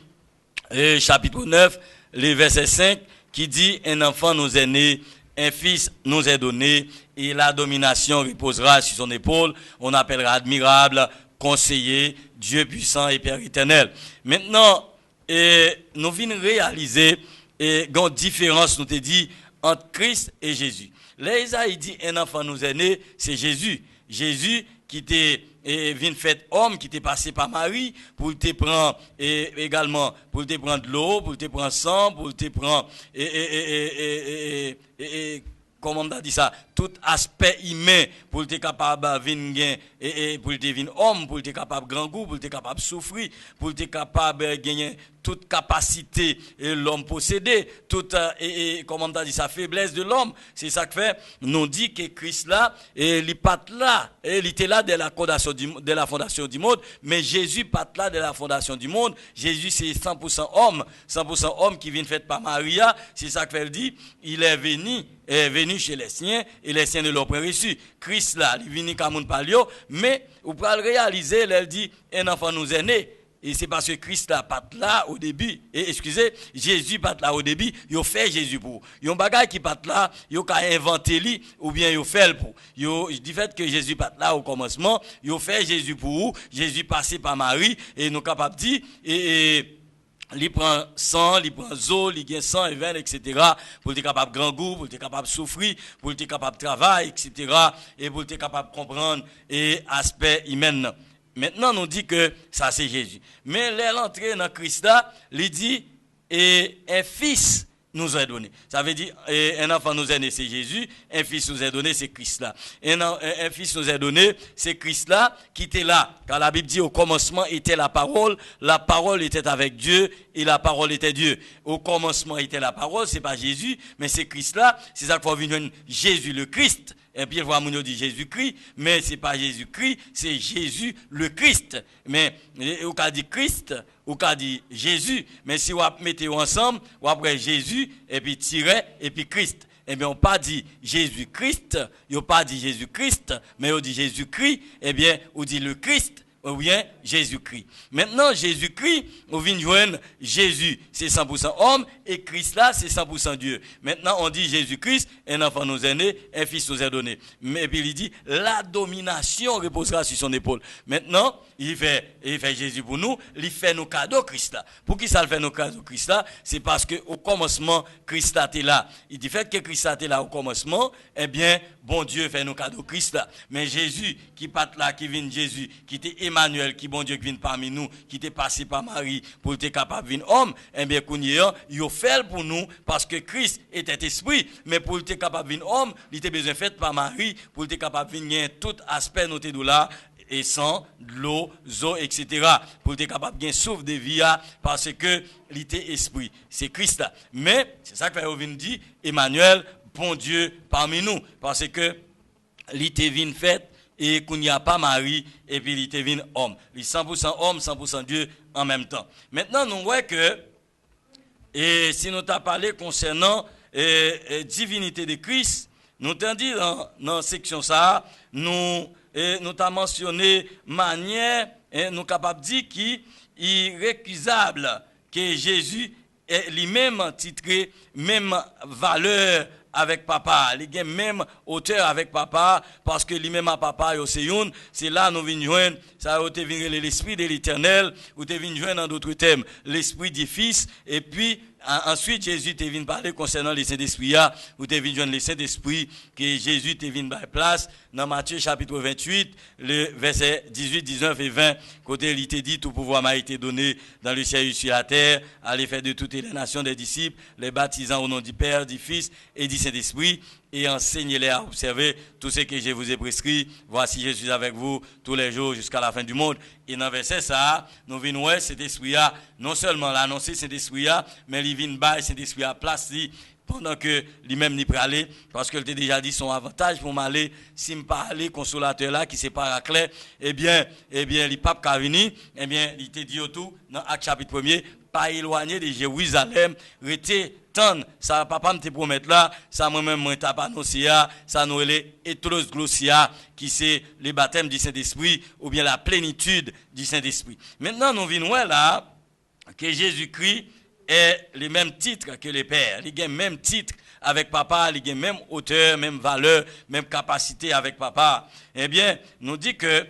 Speaker 6: chapitre 9, le verset 5, qui dit un enfant nous est né, un fils nous est donné, et la domination reposera sur son épaule. On appellera admirable, conseiller, Dieu puissant et Père éternel. Maintenant, nous venons réaliser une différence, nous te dit, entre Christ et Jésus. Là, Isaïe dit un enfant nous est né, c'est Jésus. Jésus qui était vient fait homme, qui était passé par Marie, pour te prendre également, pour te prendre de l'eau, pour te prendre sang, pour te prendre comment on a dit ça, tout aspect humain pour être capable de venir et pour devenir homme, pour être capable de grand goût, pour être capable de souffrir, pour être capable de gagner toute capacité l'homme possédait, toute comment on a dit ça, faiblesse de l'homme. C'est ça que fait, nous dit que Christ là, il n'est pas là, il était là de la fondation du monde, mais Jésus pas là de la fondation du monde. Jésus c'est 100% homme qui vient fait par Maria. C'est ça que fait, il dit, il est venu chez les siens et les siens ne l'ont pas reçu. Christ là, il vient comme un palio, mais vous pouvez le réaliser, il dit, un enfant nous est né. Et c'est parce que Christ là pas là au début. Et excusez, Jésus pas là au début, il fait Jésus pour. Yon bagay qui pas là, yo ka inventé li ou bien yo fait pour. Yo du fait que Jésus pas là au commencement, yo fait Jésus pour. Jésus passé par Marie et nous capable dire il prend sang, il prend eau, il gagne sang et vin, etc. pour être capable de grand goût, pour être capable de souffrir, pour être capable de travailler, etc. et pour être capable de comprendre l'aspect humain. Maintenant, nous dit que ça c'est Jésus. Mais l'entrée dans Christ là, il dit, et un fils nous est donné. Ça veut dire, un enfant nous est donné, c'est Jésus, un fils nous est donné, c'est Christ là. Un fils nous est donné, c'est Christ là, qui était là. Car la Bible dit, au commencement était la parole était avec Dieu, et la parole était Dieu. Au commencement était la parole, c'est pas Jésus, mais c'est Christ là. C'est ça qu'il faut venir Jésus le Christ. Et puis, on dit Jésus-Christ, mais c'est pas Jésus-Christ, c'est Jésus le Christ. Mais, on a dit Christ, on a dit Jésus, mais si on mettez ensemble, on après Jésus, et puis tiret, et puis Christ. Eh bien, on pas dit Jésus-Christ, on pas dit Jésus-Christ, mais on dit Jésus-Christ, eh bien, on dit le Christ. Ou bien Jésus-Christ. Maintenant, Jésus-Christ, on vient joindre Jésus, c'est 100% homme, et Christ là, c'est 100% Dieu. Maintenant, on dit Jésus-Christ, un enfant nous est né, un fils nous est donné. Mais puis il dit, la domination reposera sur son épaule. Maintenant, il fait Jésus pour nous, il fait nos cadeaux Christ là. Pour qui ça le fait nos cadeaux Christ là? C'est parce que au commencement, Christ là était là. Il dit fait que Christ là était là au commencement, eh bien, bon Dieu fait nos cadeaux Christ là. Mais Jésus, qui part là, qui vient Jésus, qui était Emmanuel, qui bon Dieu qui vient parmi nous, qui était passé par Marie pour être capable de venir homme, eh bien, il fait pour nous parce que Christ était esprit, mais pour être capable de venir homme, il était besoin fait par Marie pour être capable de venir tout aspect noté de là, et sang, de l'eau, etc. pour être capable de souffle de vie parce que il était esprit. C'est Christ là. Mais, c'est ça que Vérovine dit, Emmanuel, bon Dieu parmi nous, parce que il était venu fait et qu'il n'y a pas Marie, et puis il était venu homme. Il est 100% homme, 100% Dieu en même temps. Maintenant, nous voyons que, et si nous t'as parlé concernant divinité de Christ, nous t'avons dit dans la section ça, nous t'avons mentionné manière, nous sommes capables de dire qu'il est irrécusable que Jésus est lui-même titré, même valeur avec papa, il gagne même hauteur avec papa, parce que lui-même à papa, c'est là nous venons joindre, ça a été l'esprit de l'éternel, ou te venons joindre en d'autres termes, l'esprit du fils, et puis, ensuite, Jésus te venu parler concernant les Saint-Esprit, ou te venu joindre les Saint-Esprit, que Jésus te venu par place, dans Matthieu chapitre 28, le verset 18, 19 et 20, côté il te dit, tout pouvoir m'a été donné dans le ciel et sur la terre, à l'effet de toutes les nations des disciples, les baptisant au nom du Père, du Fils et du Saint-Esprit, et enseignez-les à observer tout ce que je vous ai prescrit. Voici, je suis avec vous tous les jours jusqu'à la fin du monde. Et dans le verset ça, nous venons voir cet esprit non seulement l'annoncer cet esprit mais il vient bailler cet esprit à place pendant que lui-même n'y peut aller, parce que il déjà dit son avantage pour m'aller, si me pas aller consolateur là qui c'est paraclet, eh bien, il pape qu'a venir, eh bien, il te dit tout dans Acte chapitre 1er, pas éloigné de Jérusalem, rester tant, ça papa me te promettre là, ça moi-même moi t'a pas annoncé ça nous les étros glossia qui c'est le baptême du Saint-Esprit ou bien la plénitude du Saint-Esprit. Maintenant nous venons là que Jésus-Christ est le même titre que le Père, il a le même titre avec papa, il a même hauteur, même valeur, même capacité avec papa. Eh bien, nous dit que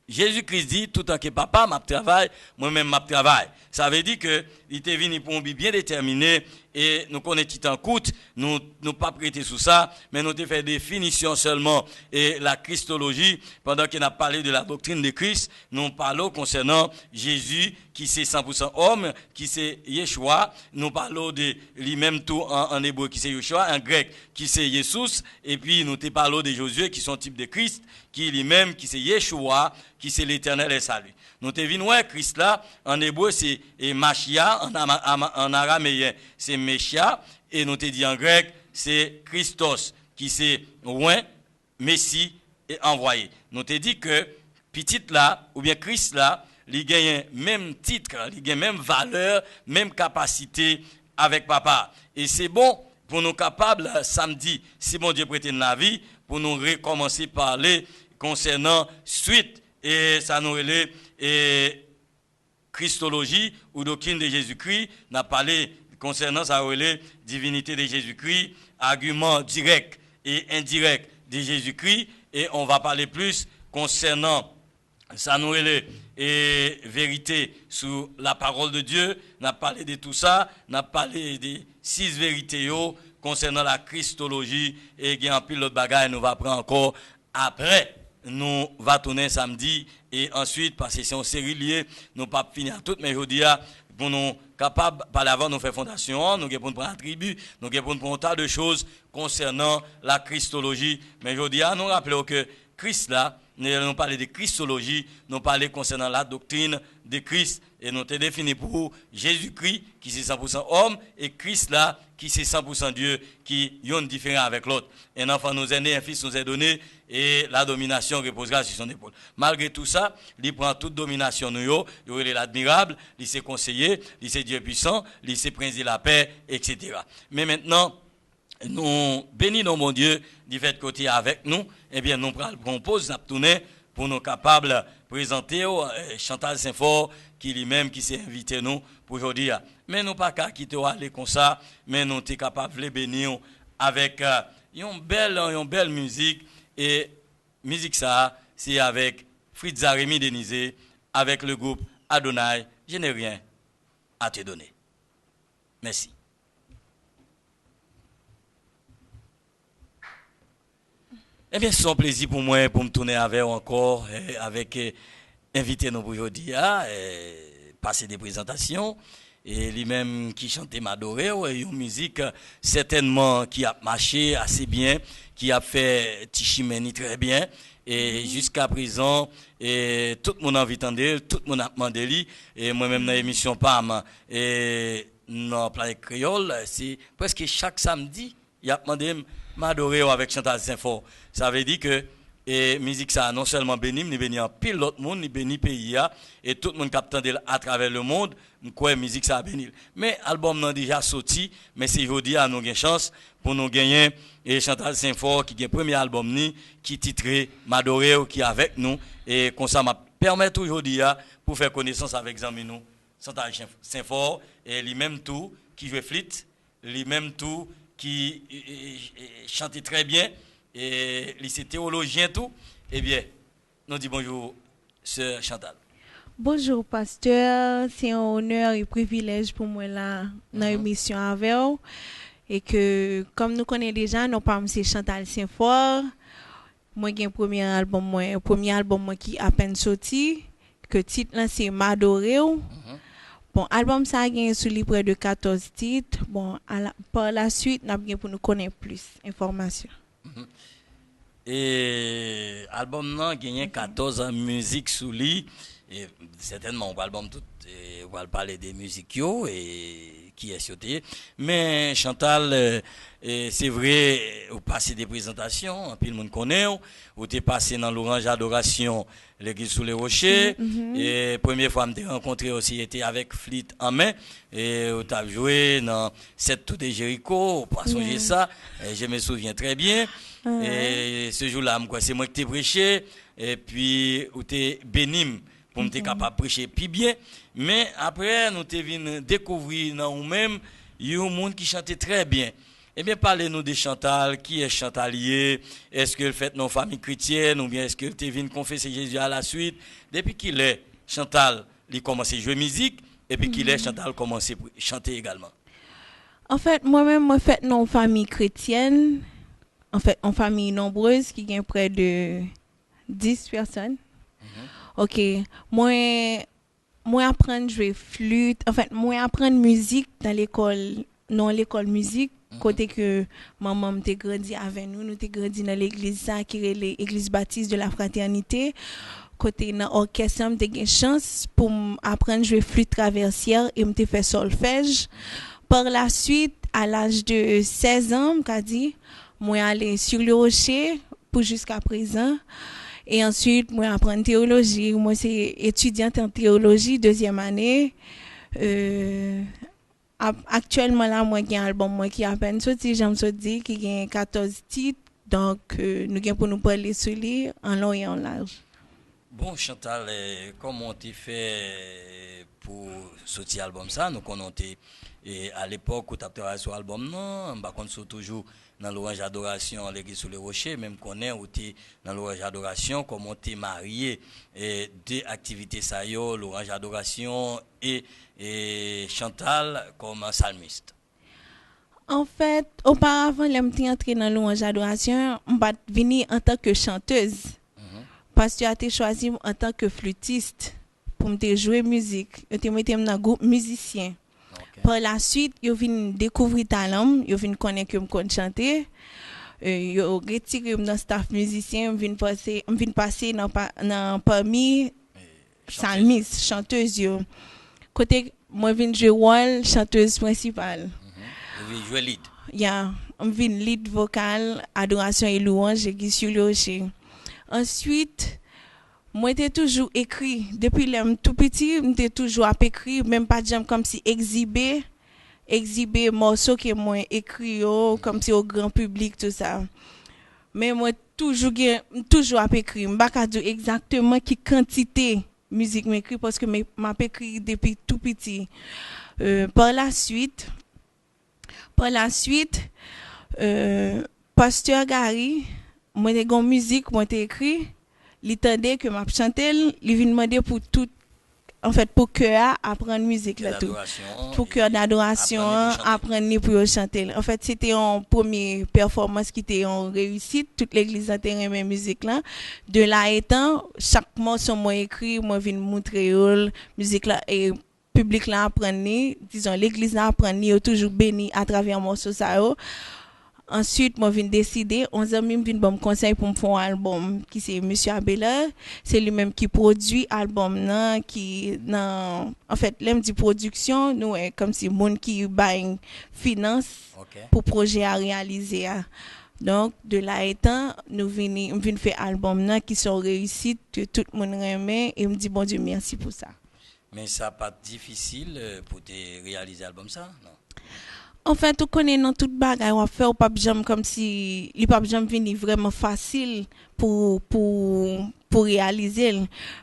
Speaker 6: Jésus-Christ dit, tout en que papa m'a travail, moi-même m'a travail. Ça veut dire que il était venu pour un but bien déterminé et nous connaissons tout en coûte, nous pas prêté sous ça, mais nous avons fait définition seulement et la Christologie, pendant qu'on a parlé de la doctrine de Christ, nous parlons concernant Jésus qui c'est 100% homme, qui c'est Yeshua, nous parlons de lui-même tout en hébreu qui c'est Yeshua, en grec qui c'est Jesus, et puis nous te parlons de Josué qui sont type de Christ, qui lui-même qui c'est Yeshua, qui c'est l'éternel et salut. Nous te venons voir Christ là, en hébreu c'est Machia, en araméen c'est Meshia, et nous te dit en grec c'est Christos, qui c'est Oint, Messie et envoyé. Nous te dit que petit là, ou bien Christ là, il gagne même titre, il gagne même valeur, même capacité avec papa. Et c'est bon pour nous capables samedi, si mon Dieu prête la vie, pour nous recommencer à parler concernant suite et ça nous relève et Christologie ou doctrine de Jésus-Christ, n'a parlé concernant sa relève divinité de Jésus-Christ, argument direct et indirect de Jésus-Christ, et on va parler plus concernant ça nous relève et vérité sur la parole de Dieu, n'a parlé de tout ça, n'a parlé des 6 vérités concernant la Christologie, et il y a un pilote bagaille nous va prendre encore après. Nous va tourner samedi et ensuite parce que c'est une série liée, nous pas finir tout mais je dis pour nous capables par l'avant nous faire fondation, nous pour prendre attribut, nous pour prendre tas de choses concernant la Christologie, mais je dis nous rappelons que Christ là, nous parlons de Christologie, nous parlons concernant la doctrine de Christ et nous te défini pour Jésus-Christ qui c'est 100% homme et Christ là qui c'est 100% Dieu qui est différent avec l'autre. Un enfant nous est né, un fils nous est donné et la domination reposera sur son épaule. Malgré tout ça, il prend toute domination nous, il est l'admirable, il s'est conseiller, il s'est Dieu puissant, il s'est prince de la paix, etc. Mais maintenant, nous bénissons mon Dieu du fait côté avec nous, eh bien nous proposons de tourner pour nous capables de présenter Chantal Saint-Fort qui lui-même qui s'est invité nous pour aujourd'hui. Mais nous pas qu'à quitter aller comme ça, mais nous sommes capables de bénir avec une belle musique et musique ça c'est avec Fritz Rémi Denizé avec le groupe Adonai, je n'ai rien à te donner. Merci. Eh bien, c'est un plaisir pour moi pour me tourner avec encore, avec invité nous pour aujourd'hui, passer des présentations, et lui-même qui chantait m'adorer, une musique certainement qui a marché assez bien, qui a fait Tichimeni très bien, et jusqu'à présent, et tout le monde a envie d'entendre, tout le monde a demandé, et moi-même dans l'émission PAM, et dans Planète Créole, c'est presque chaque samedi, il a demandé m'adorer avec Chantal Saint-Fort. Ça veut dire que et musique ça non seulement béni, mais béni en pile l'autre monde, ni béni pays et tout le monde qui attendait à travers le monde, quoi musique ça béni. Mais album n'a déjà sorti, mais c'est aujourd'hui à nous une chance pour nous gagner et Chantal Saint-Fort qui gagne premier album ni qui titré m'adorer qui est avec nous et comme ça m'a permet aujourd'hui pour faire connaissance avec amis nous Chantal Saint-Fort et lui-même tout qui joue flûte lui-même tout, qui chantait très bien, et il était théologien tout. Eh bien, nous disons bonjour, sœur Chantal.
Speaker 7: Bonjour, pasteur. C'est un honneur et privilège pour moi là dans l'émission avec vous. Et que, comme nous connaissons déjà, nous parlons de Chantal Saint-Fort. Moi, j'ai un premier album qui à peine sorti. Que le titre là, c'est M'adorer. Bon, album ça a gagné sous les près de 14 titres. Bon, par la suite, nous avons pour nous connaître plus d'informations.
Speaker 6: Et album non gagné 14 ans musique sous lui et certainement on va album tout on va parler des musiques yo et qui est sauté mais Chantal c'est vrai ou passé des présentations puis le monde connaît ou t'es passé dans l'Orange Adoration l'église sous les rochers et première fois me t'ai rencontré aussi était avec Fleet en main et tu as joué dans 7 tout de Jéricho pas songer ça et je me souviens très bien. Et ce jour-là, c'est moi qui t'ai prêché, et puis, où t'es béni pour me capable de prêcher plus bien. Mais après, nous t'es venu découvrir dans nous-mêmes, il y a un monde qui chantait très bien. Eh bien, parlez-nous de Chantal, qui est chantalier, est-ce qu'elle fait nos familles chrétiennes, ou bien est-ce qu'elle t'es venu confesser Jésus à la suite. Depuis qu'il est, Chantal, il commence à jouer musique, et puis qu'il est, Chantal commence à chanter également.
Speaker 7: En fait, moi-même, moi, fait nos familles chrétiennes. En fait, en famille nombreuse qui gagne près de 10 personnes. OK. Moi apprendre jouer flûte. En fait, moi apprendre musique dans l'école musique côté que maman m'était grandi avec nous t'ai grandi dans l'église ça qui est l'église baptiste de la fraternité. Côté dans orchestre m'était gain chance pour apprendre jouer flûte traversière et m'était fait solfège. Par la suite, à l'âge de 16 ans, m'a dit moi aller sur le rocher pour jusqu'à présent et ensuite moi apprendre théologie. Moi c'est étudiante en théologie deuxième année. Actuellement là moi j'ai un album moi qui a à peine sorti, j'aime ça dire qui gagne 14 titres donc nous gagne pour nous parler sur lui en long et en large.
Speaker 6: Bon Chantal, comment tu fait pour sortir album ça? Nous connaissons et à l'époque où tu as travaillé sur l'album non, par contre c'est toujours dans l'Orange Adoration à l'église sur les rochers, même connaît où tu dans l'Orange Adoration comment tu es marié et deux activités ça yo, l'Orange Adoration et Chantal comme psalmiste.
Speaker 7: En fait, auparavant, j'étais entrée dans l'Orange Adoration, je suis venue en tant que chanteuse. Parce que tu as choisi en tant que flûtiste pour me jouer musique. Je suis dans un groupe musicien. Okay. Par la suite, je viens découvrir talent, je viens connaître que je peux chanter. Je retiré dans le staff musicien, je viens passer dans parmi psalmistes, chanteuses. Côté, moi, je viens jouer rôle chanteuse principale.
Speaker 6: Je viens jouer lead.
Speaker 7: Yeah, je viens lead vocal, adoration et louange, et sur le rocher. Ensuite, moi j'ai toujours écrit depuis le tout petit, j'ai toujours écrit même pas comme si exhiber morceaux que moi écrit comme si au grand public tout ça. Mais moi toujours écrit, je pas dire exactement qui quantité musique m'écrit parce que m'a écrit depuis tout petit. Par la suite Pasteur Gary moi j'ai une musique moi j'ai écrit il tendait que m'a chanter il vient demander pour tout en fait pour cœur apprendre musique là tout pour cœur d'adoration apprendre pour chanter en fait c'était une première performance qui était en réussite toute l'église a aimé musique là de là étant chaque morceau moi écrit moi viens montrer musique là et public là apprendre disons l'église là apprendre toujours béni à travers morceau ça. Ensuite, moi, je décider, 11 ans, je viens me conseil pour me faire un album qui c'est Monsieur Abela. C'est lui-même qui produit l'album, en fait, l'aime dit production, nous, comme si monde qui baille finance pour projet à réaliser. Donc, de là étant, nous venons faire un album qui sont réussis, que tout le monde aime, et me dit, bon Dieu, merci pour ça.
Speaker 6: Mais ça n'a pas difficile pour te réaliser l'album, ça, non?
Speaker 7: En fait, tout connaît dans toute bagaille on fait au pas jamais comme si il pas jamais venir vraiment facile pour réaliser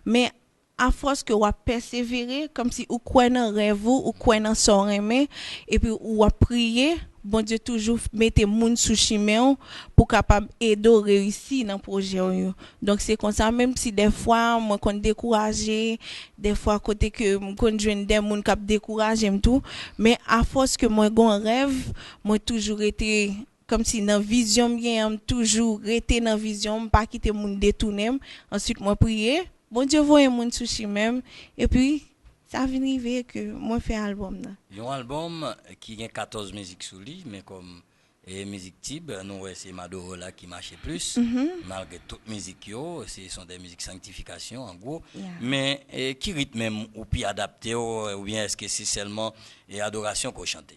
Speaker 7: mais à force que on persévérer comme si ou quoi dans rêve ou quoi dans son aimé et puis ou prier bon Dieu toujours mette moun sous chemin pour capable aider réussir dans projet yo. Donc c'est comme ça, même si des fois moi kon décourager, des fois côté que kon joindre des moun k'ap décourager tout, mais à force que moi gon rêve, moi toujours été comme si dans vision bien toujours rester dans vision, pas quitter moun détourner. Ensuite moi prier, bon Dieu voye moun sous chemin et puis ça vient arriver que moi fais album là.
Speaker 6: Un album qui a 14 musiques sous lui, mais comme et musique type, nous c'est Madoro là qui marche plus. Malgré toute musique yo, ce sont des musiques sanctification en gros. Mais qui rythme même ou puis adapté ou bien est-ce que c'est seulement adoration qu'on chante?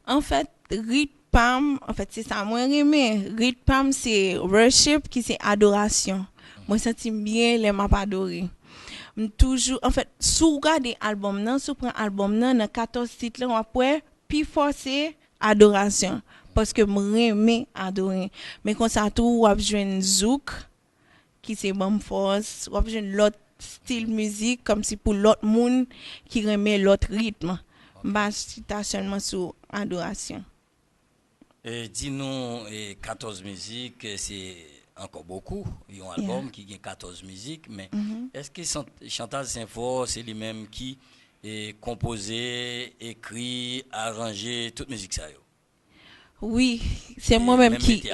Speaker 7: En fait, rythme, en fait c'est ça moi aimé. Rythme c'est worship qui c'est adoration. Moi senti bien les m'a adoré. Toujours en fait sous regarder album nan sous prend album nan dans 14 titres là après puis forcer adoration parce que m'aimer adorer mais quand ça tout ou joindre zouk qui c'est bon force ou joindre l'autre style musique comme si pour l'autre monde qui remet l'autre rythme bas seulement sur adoration.
Speaker 6: Dis-nous 14 musiques c'est encore beaucoup, il y a un album qui a 14 musiques, mais est-ce que Chantal Saint-Fort, c'est lui-même qui est composé, écrit, arrangé, toute musique ça?
Speaker 7: Oui, c'est moi-même qui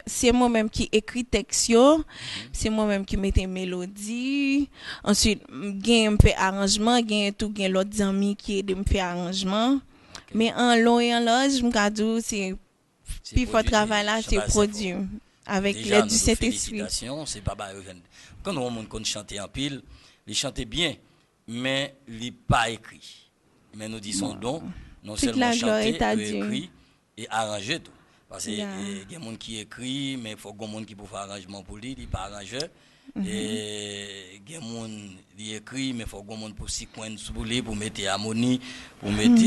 Speaker 7: c'est moi-même qui écrit texte, c'est moi-même qui mette mélodie. Ensuite, gain fait arrangement, gain tout gain l'autre ami qui aide me faire arrangement. Mais en long et en large, me c'est puis faut travail là, c'est produit. Avec l'aide du Saint-Esprit.
Speaker 6: C'est pas quand on monde chanter en pile, il chantait bien, mais il pas écrit. Mais nous disons donc non seulement chanter, écrit et arranger tout. Parce que il y a des gens qui écrit, mais il faut que monde qui peut faire arrangement pour lui, il pas arrangeur. Et il y a des gens qui écrit, mais il faut que monde pour séquence pour lui, pour mettre harmonie, pour mettre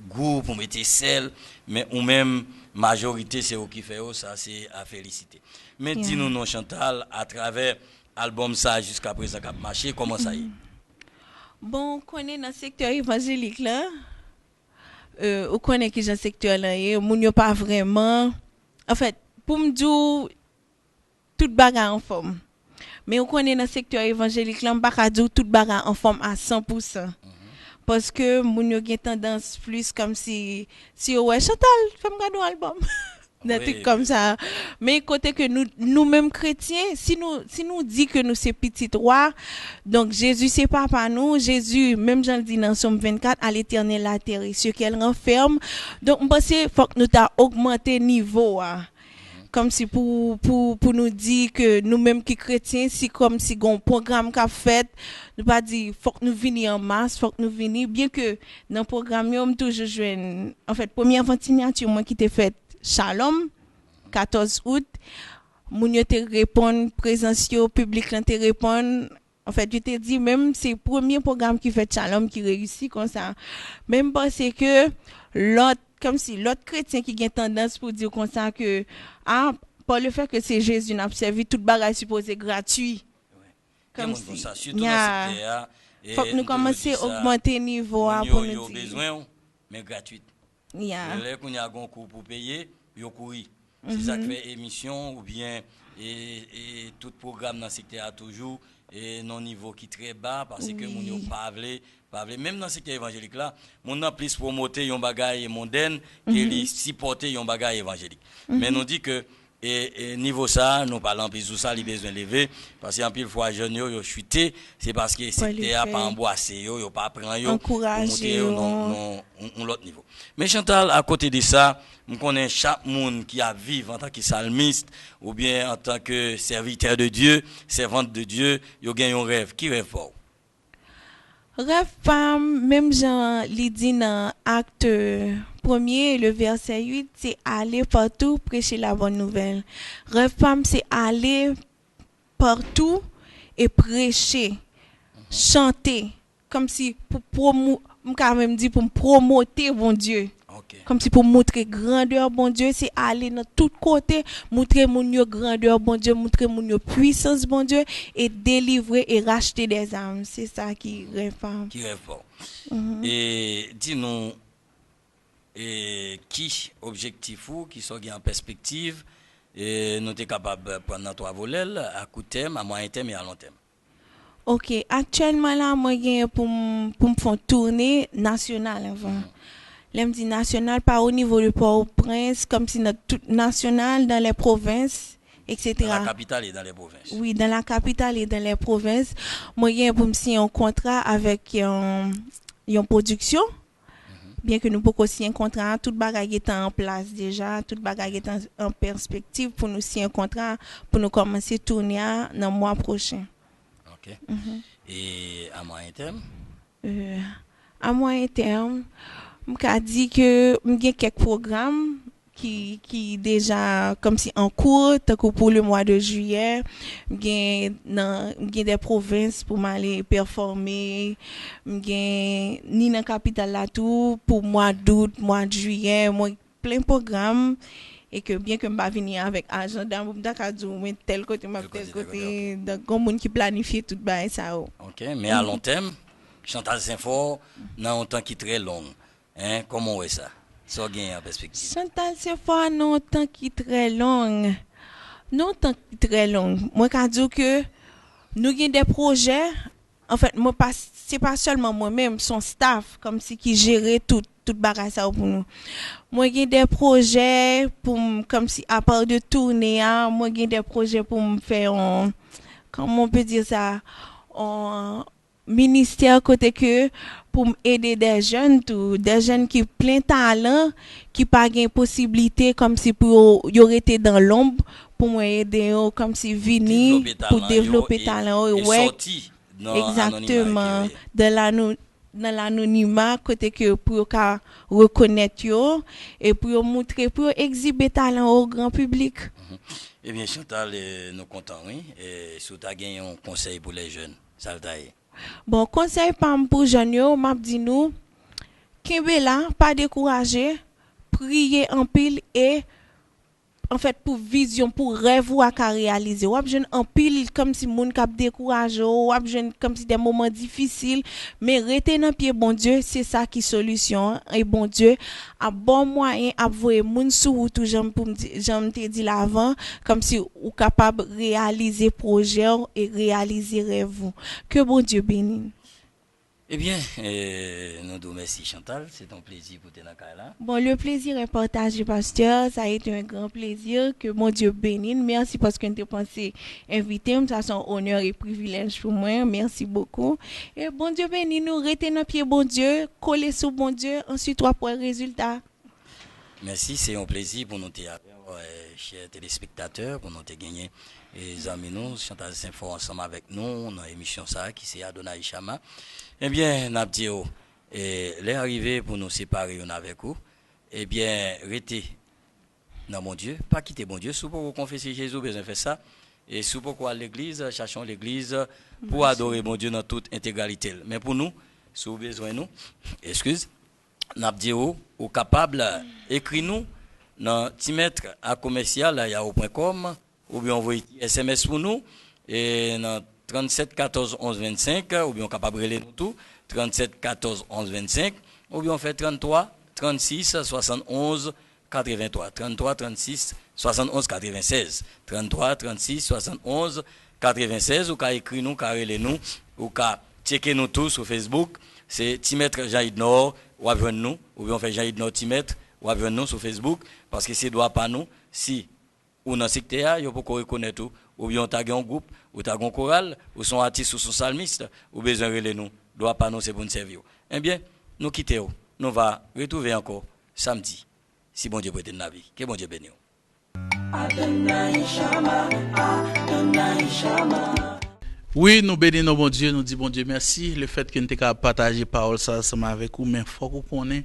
Speaker 6: goût, pour mettre sel, mais ou même majorité c'est eux qui fait ça, c'est à féliciter. Mais dis-nous non Chantal, à travers album ça jusqu'à présent qui a marché, comment ça y est?
Speaker 7: Bon, on connaît dans le secteur évangélique là, on connaît que dans le secteur là, moun yo pas vraiment, en fait, pour me dire toute bagarre en forme. Mais on connaît dans le secteur évangélique là, on pas dire toute bagarre en forme à 100%. Parce que moun yo gen tendance plus comme si ouais Chantal fais-moi regarder un album des trucs comme ça, mais côté que nous mêmes chrétiens si nous dit que nous c'est petit roi, donc Jésus c'est papa nous, Jésus même Jean le dit dans Somme 24 à l'Éternel la terre et ce qu'elle renferme, donc on pense faut que nous t'a augmenter niveau comme si pour nous dire que nous-mêmes qui chrétiens, si comme si un programme qu'a fait, nous pas dire faut que nous venions en masse, faut que nous venions, bien que dans le programme on toujours joindre en fait première signature moi qui t'ai fait Shalom 14 août, moun yo te répondre présence public là te répondre. En fait, je te dis même c'est le premier programme qui fait Shalom qui réussit comme ça. Même parce que l'autre comme si l'autre chrétien qui a tendance pour dire comme ça que par le fait que c'est Jésus n'a servi toute bagaille supposé gratuit. Comme si faut que nous commencer à augmenter niveau pour nous dire
Speaker 6: besoin mais gratuit. Là qu'on y a un cours pour payer, yo courir. C'est ça qui fait émission ou bien et tout programme dans le secteur a toujours et non niveau qui très bas parce que mon yo pas même dans ce secteur évangélique là mon a plus promoter yon bagaille mondaine que li supporter yon bagaille évangélique. Mais nous dit que et niveau ça nous parlons plus de ça li besoin lever parce qu'en pile fois jeunes yo chuté c'est parce que secteur pas emboissé yo pas prend yo encourager non l'autre niveau. Mais Chantal à côté de ça on connaît chaque monde qui a vivre en tant que psalmiste ou bien en tant que serviteur de Dieu, servante de Dieu, yo gagne un rêve. Qui rêve fort?
Speaker 7: Rêve femme, même Jean li dit dans acte 1er, le verset 8, c'est aller partout prêcher la bonne nouvelle. Rêve femme, c'est aller partout et prêcher, chanter, comme si pour même dit pour promoter bon Dieu. Comme si pour montrer grandeur bon Dieu, c'est aller dans tout côté, montrer mon grandeur bon Dieu, montrer mon puissance bon Dieu et délivrer et racheter des âmes. C'est ça qui rêve.
Speaker 6: Qui rêve. Et dis-nous et qui objectif ou qui sont en perspective et nous sommes capables de prendre 3 volets à court terme, à moyen terme et à long terme.
Speaker 7: Ok, actuellement là, moi j'ai pour me faire une tournée nationale avant. L'aime dit national pas au niveau de Port-au-Prince, comme si notre tout national dans les provinces, etc.
Speaker 6: Dans la capitale et dans les provinces.
Speaker 7: Oui, dans la capitale et dans les provinces. Moi j'ai pour me signer un contrat avec une production. Bien que nous pouvons signer un contrat, tout bagage est en place déjà, tout bagage est en perspective pour nous signer un contrat pour nous commencer à tourner dans le mois prochain.
Speaker 6: OK. Et à moyen terme?
Speaker 7: À moyen terme, je dit que j'ai quelques programmes qui déjà comme si en cours, pour le mois de juillet, j'ai des provinces pour m'aller performer, ni dans la capitale là tout pour mois d'août, mois de juillet, moi plein de programmes et que bien que je vais venir avec agenda mais tel côté donc comme monde qui planifie tout ça.
Speaker 6: OK, mais à long terme, Chantal Saint-Fort dans un temps qui est très long. Hein, comment est ça? Ça gagne en perspective.
Speaker 7: Chantal Saint-Fort non temps qui est très long. Non temps qui est très long. Moi quand dis que nous avons des projets. En fait, moi c'est pas seulement moi-même, son staff comme si qui gérait tout bagage ça pour nous. Moi j'ai des projets pour comme si à part de tourner, moi j'ai des projets pour me faire comment on peut dire ça, ministère côté que pour aider des jeunes qui plein talent qui pas gain possibilité comme si pour y aurait été dans l'ombre pour moi aider comme si venir pour développer talent ouais exactement dans l'anonymat côté que pour reconnaître yo et pour montrer pour exhiber talent au grand public.
Speaker 6: Eh bien Chantal, nous contents oui et si tu as gagné un conseil pour les jeunes ça va.
Speaker 7: Bon, conseil pour jeunes yo, m'a dit nous, kembe là, pas décourager, prier en pile et en fait pour vision, pour rêve ou à réaliser. Ou jeune en pile comme si moun k'ap découragé, ou jeune comme si des moments difficiles, mais rester dans pied bon Dieu, c'est ça qui solution et bon Dieu a bon moyen à voyer moun sou route j'aime te dit l'avant comme si ou capable réaliser projet et réaliser rêve. Que bon Dieu bénisse.
Speaker 6: Eh bien, nous vous remercions Chantal, c'est un plaisir pour te là.
Speaker 7: Bon, le plaisir est partagé, pasteur. Ça a été un grand plaisir. Que mon Dieu bénisse. Merci parce que tu as pensé inviter. Ça c'est un honneur et privilège pour moi. Merci beaucoup. Et bon Dieu bénisse nous. Restez dans pied bon Dieu. Collez sur bon Dieu. Ensuite, toi pour le résultat.
Speaker 6: Merci, c'est un plaisir pour nous, chers téléspectateurs, pour nous gagner les amis nous, Chantal Saint-Fort ensemble avec nous dans l'émission ça qui c'est Adonai Chama. Eh bien, Nabdio, les arrivés pour nous séparer avec vous. Eh bien, restez dans mon Dieu, pas quitter mon Dieu. Si vous confesser Jésus, besoin de faire ça. Et si vous aller à l'église, cherchons l'église pour adorer mon Dieu dans toute intégralité. Mais pour nous, si vous avez besoin de nous, excuse, Nabdio, ou capable, écris-nous dans timetre à commercial.com ou bien envoyez SMS pour nous et dans 37 14 11 25 ou bien capable de nous tout 37 14 11 25 ou bien on fait 33 36 71 83 33 36 71 96 33 36 71 96 ou qu'à écrire nous carrelez nous ou qu'à checker nous tous sur Facebook c'est Timetre Jean-Yves Nord ou à nous ou bien on fait Jean-Yves Nord Timetre ou à nous sur Facebook parce que c'est droit pas nous si ou dans secteur yo peut reconnaître ou bien tu as un groupe ou tu as un choral ou son artiste ou son salmiste ou besoin de nous doit pas nous c'est pour nous servir. Eh bien nous quittons nous va retrouver encore samedi si bon Dieu prête de la vie que bon Dieu bénisse.
Speaker 2: Oui, nous bénissons bon Dieu, nous disons bon Dieu merci. Le fait que nous avons partagé parole ça ensemble avec vous, mais il faut qu'on connaisse,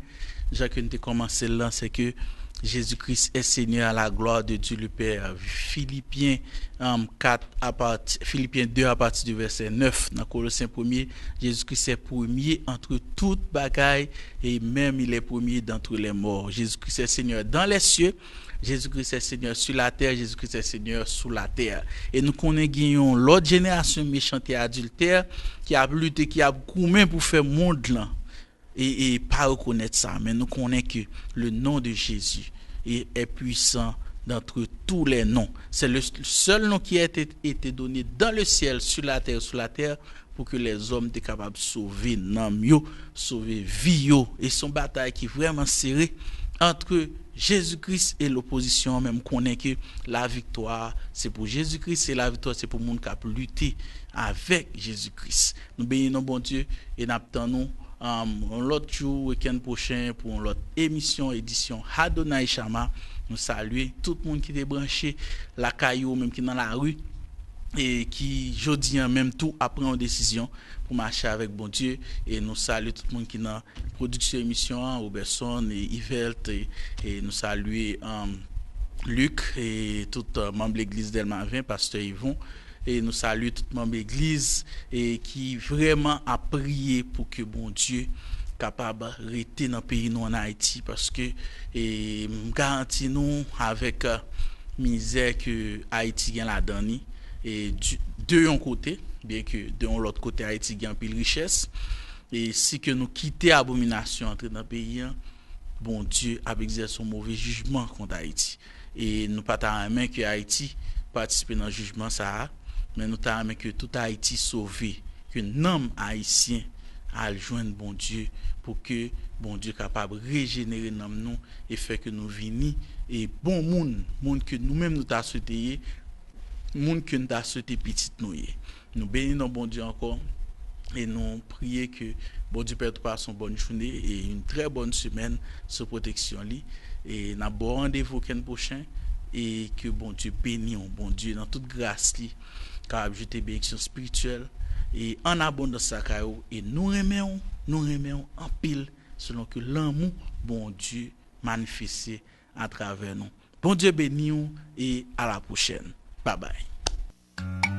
Speaker 2: déjà que nous avons commencé là, c'est que Jésus-Christ est Seigneur à la gloire de Dieu le Père. Philippiens 2 à partir du verset 9 dans Colossiens 1er, Jésus-Christ est premier entre toutes bagailles et même il est premier d'entre les morts. Jésus-Christ est Seigneur dans les cieux, Jésus-Christ est Seigneur sur la terre, Jésus-Christ est Seigneur sous la terre. Et nous connaissons l'autre génération méchante et adultère qui a lutté, qui a gourmé pour faire monde là. et pas reconnaître ça, mais nous connaissons que le nom de Jésus est puissant d'entre tous les noms. C'est le seul nom qui a été donné dans le ciel, sur la terre, pour que les hommes soient capables de sauver l'âme, sauver vie. Et son bataille qui est vraiment serrée entre Jésus-Christ et l'opposition, même connaît que la victoire, c'est pour Jésus-Christ, et la victoire, c'est pour le monde qui a lutté avec Jésus-Christ. Nous bénissons bon Dieu et nous attendons l'autre jour, week-end prochain, pour l'autre édition Adonai Shama. Nous saluons tout le monde qui est branché, la caillou, même qui est dans la rue, et qui, jeudi, même tout, apprend une décision pour marcher avec bon Dieu. Et nous saluons tout le monde qui est dans la production émission, Robertson et Yvette, et nous saluons Luc et tout membre de l'église d'Elmavin, pasteur Yvon. Et nous saluons tout membre de l'église et qui vraiment a prié pour que bon Dieu capable de rester dans le pays nous en Haïti, parce que garantit nous avec misère que Haïti gagne la dernière, et de un côté, bien que de l'autre côté Haïti gagne pile richesse, et si que nous quitter abomination entrer dans le pays, bon Dieu a exercé un mauvais jugement contre Haïti, et nous pas t'aimer que Haïti participe dans le jugement ça, mais nous t'aimer que tout Haïti sauvé, que nom haïtien à joindre bon Dieu, pour que bon Dieu capable de régénérer nous et faire que nous vini et bon monde que nous-mêmes nous t'a souhaité, monde que nous t'a souhaité petit nous bénissons bon Dieu encore et nous prions que bon Dieu perde pas son bonne journée et une très bonne semaine sous protection li, et n'a bon rendez-vous week-end prochain, et que bon Dieu bénisse bon Dieu dans toute grâce li car jeter bénédiction spirituelle et en abondance ça, et nous remercions en pile selon que l'amour bon Dieu manifesté à travers nous. Bon Dieu béni et à la prochaine. Bye bye.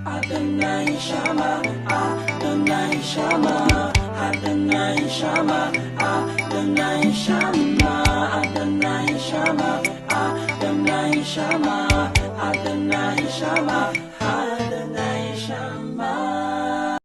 Speaker 1: Adonai Shama, Adonai Shama, Adonai Shama, Adonai Shama, Adonai Shama, Adonai Shama, Adonai Shama.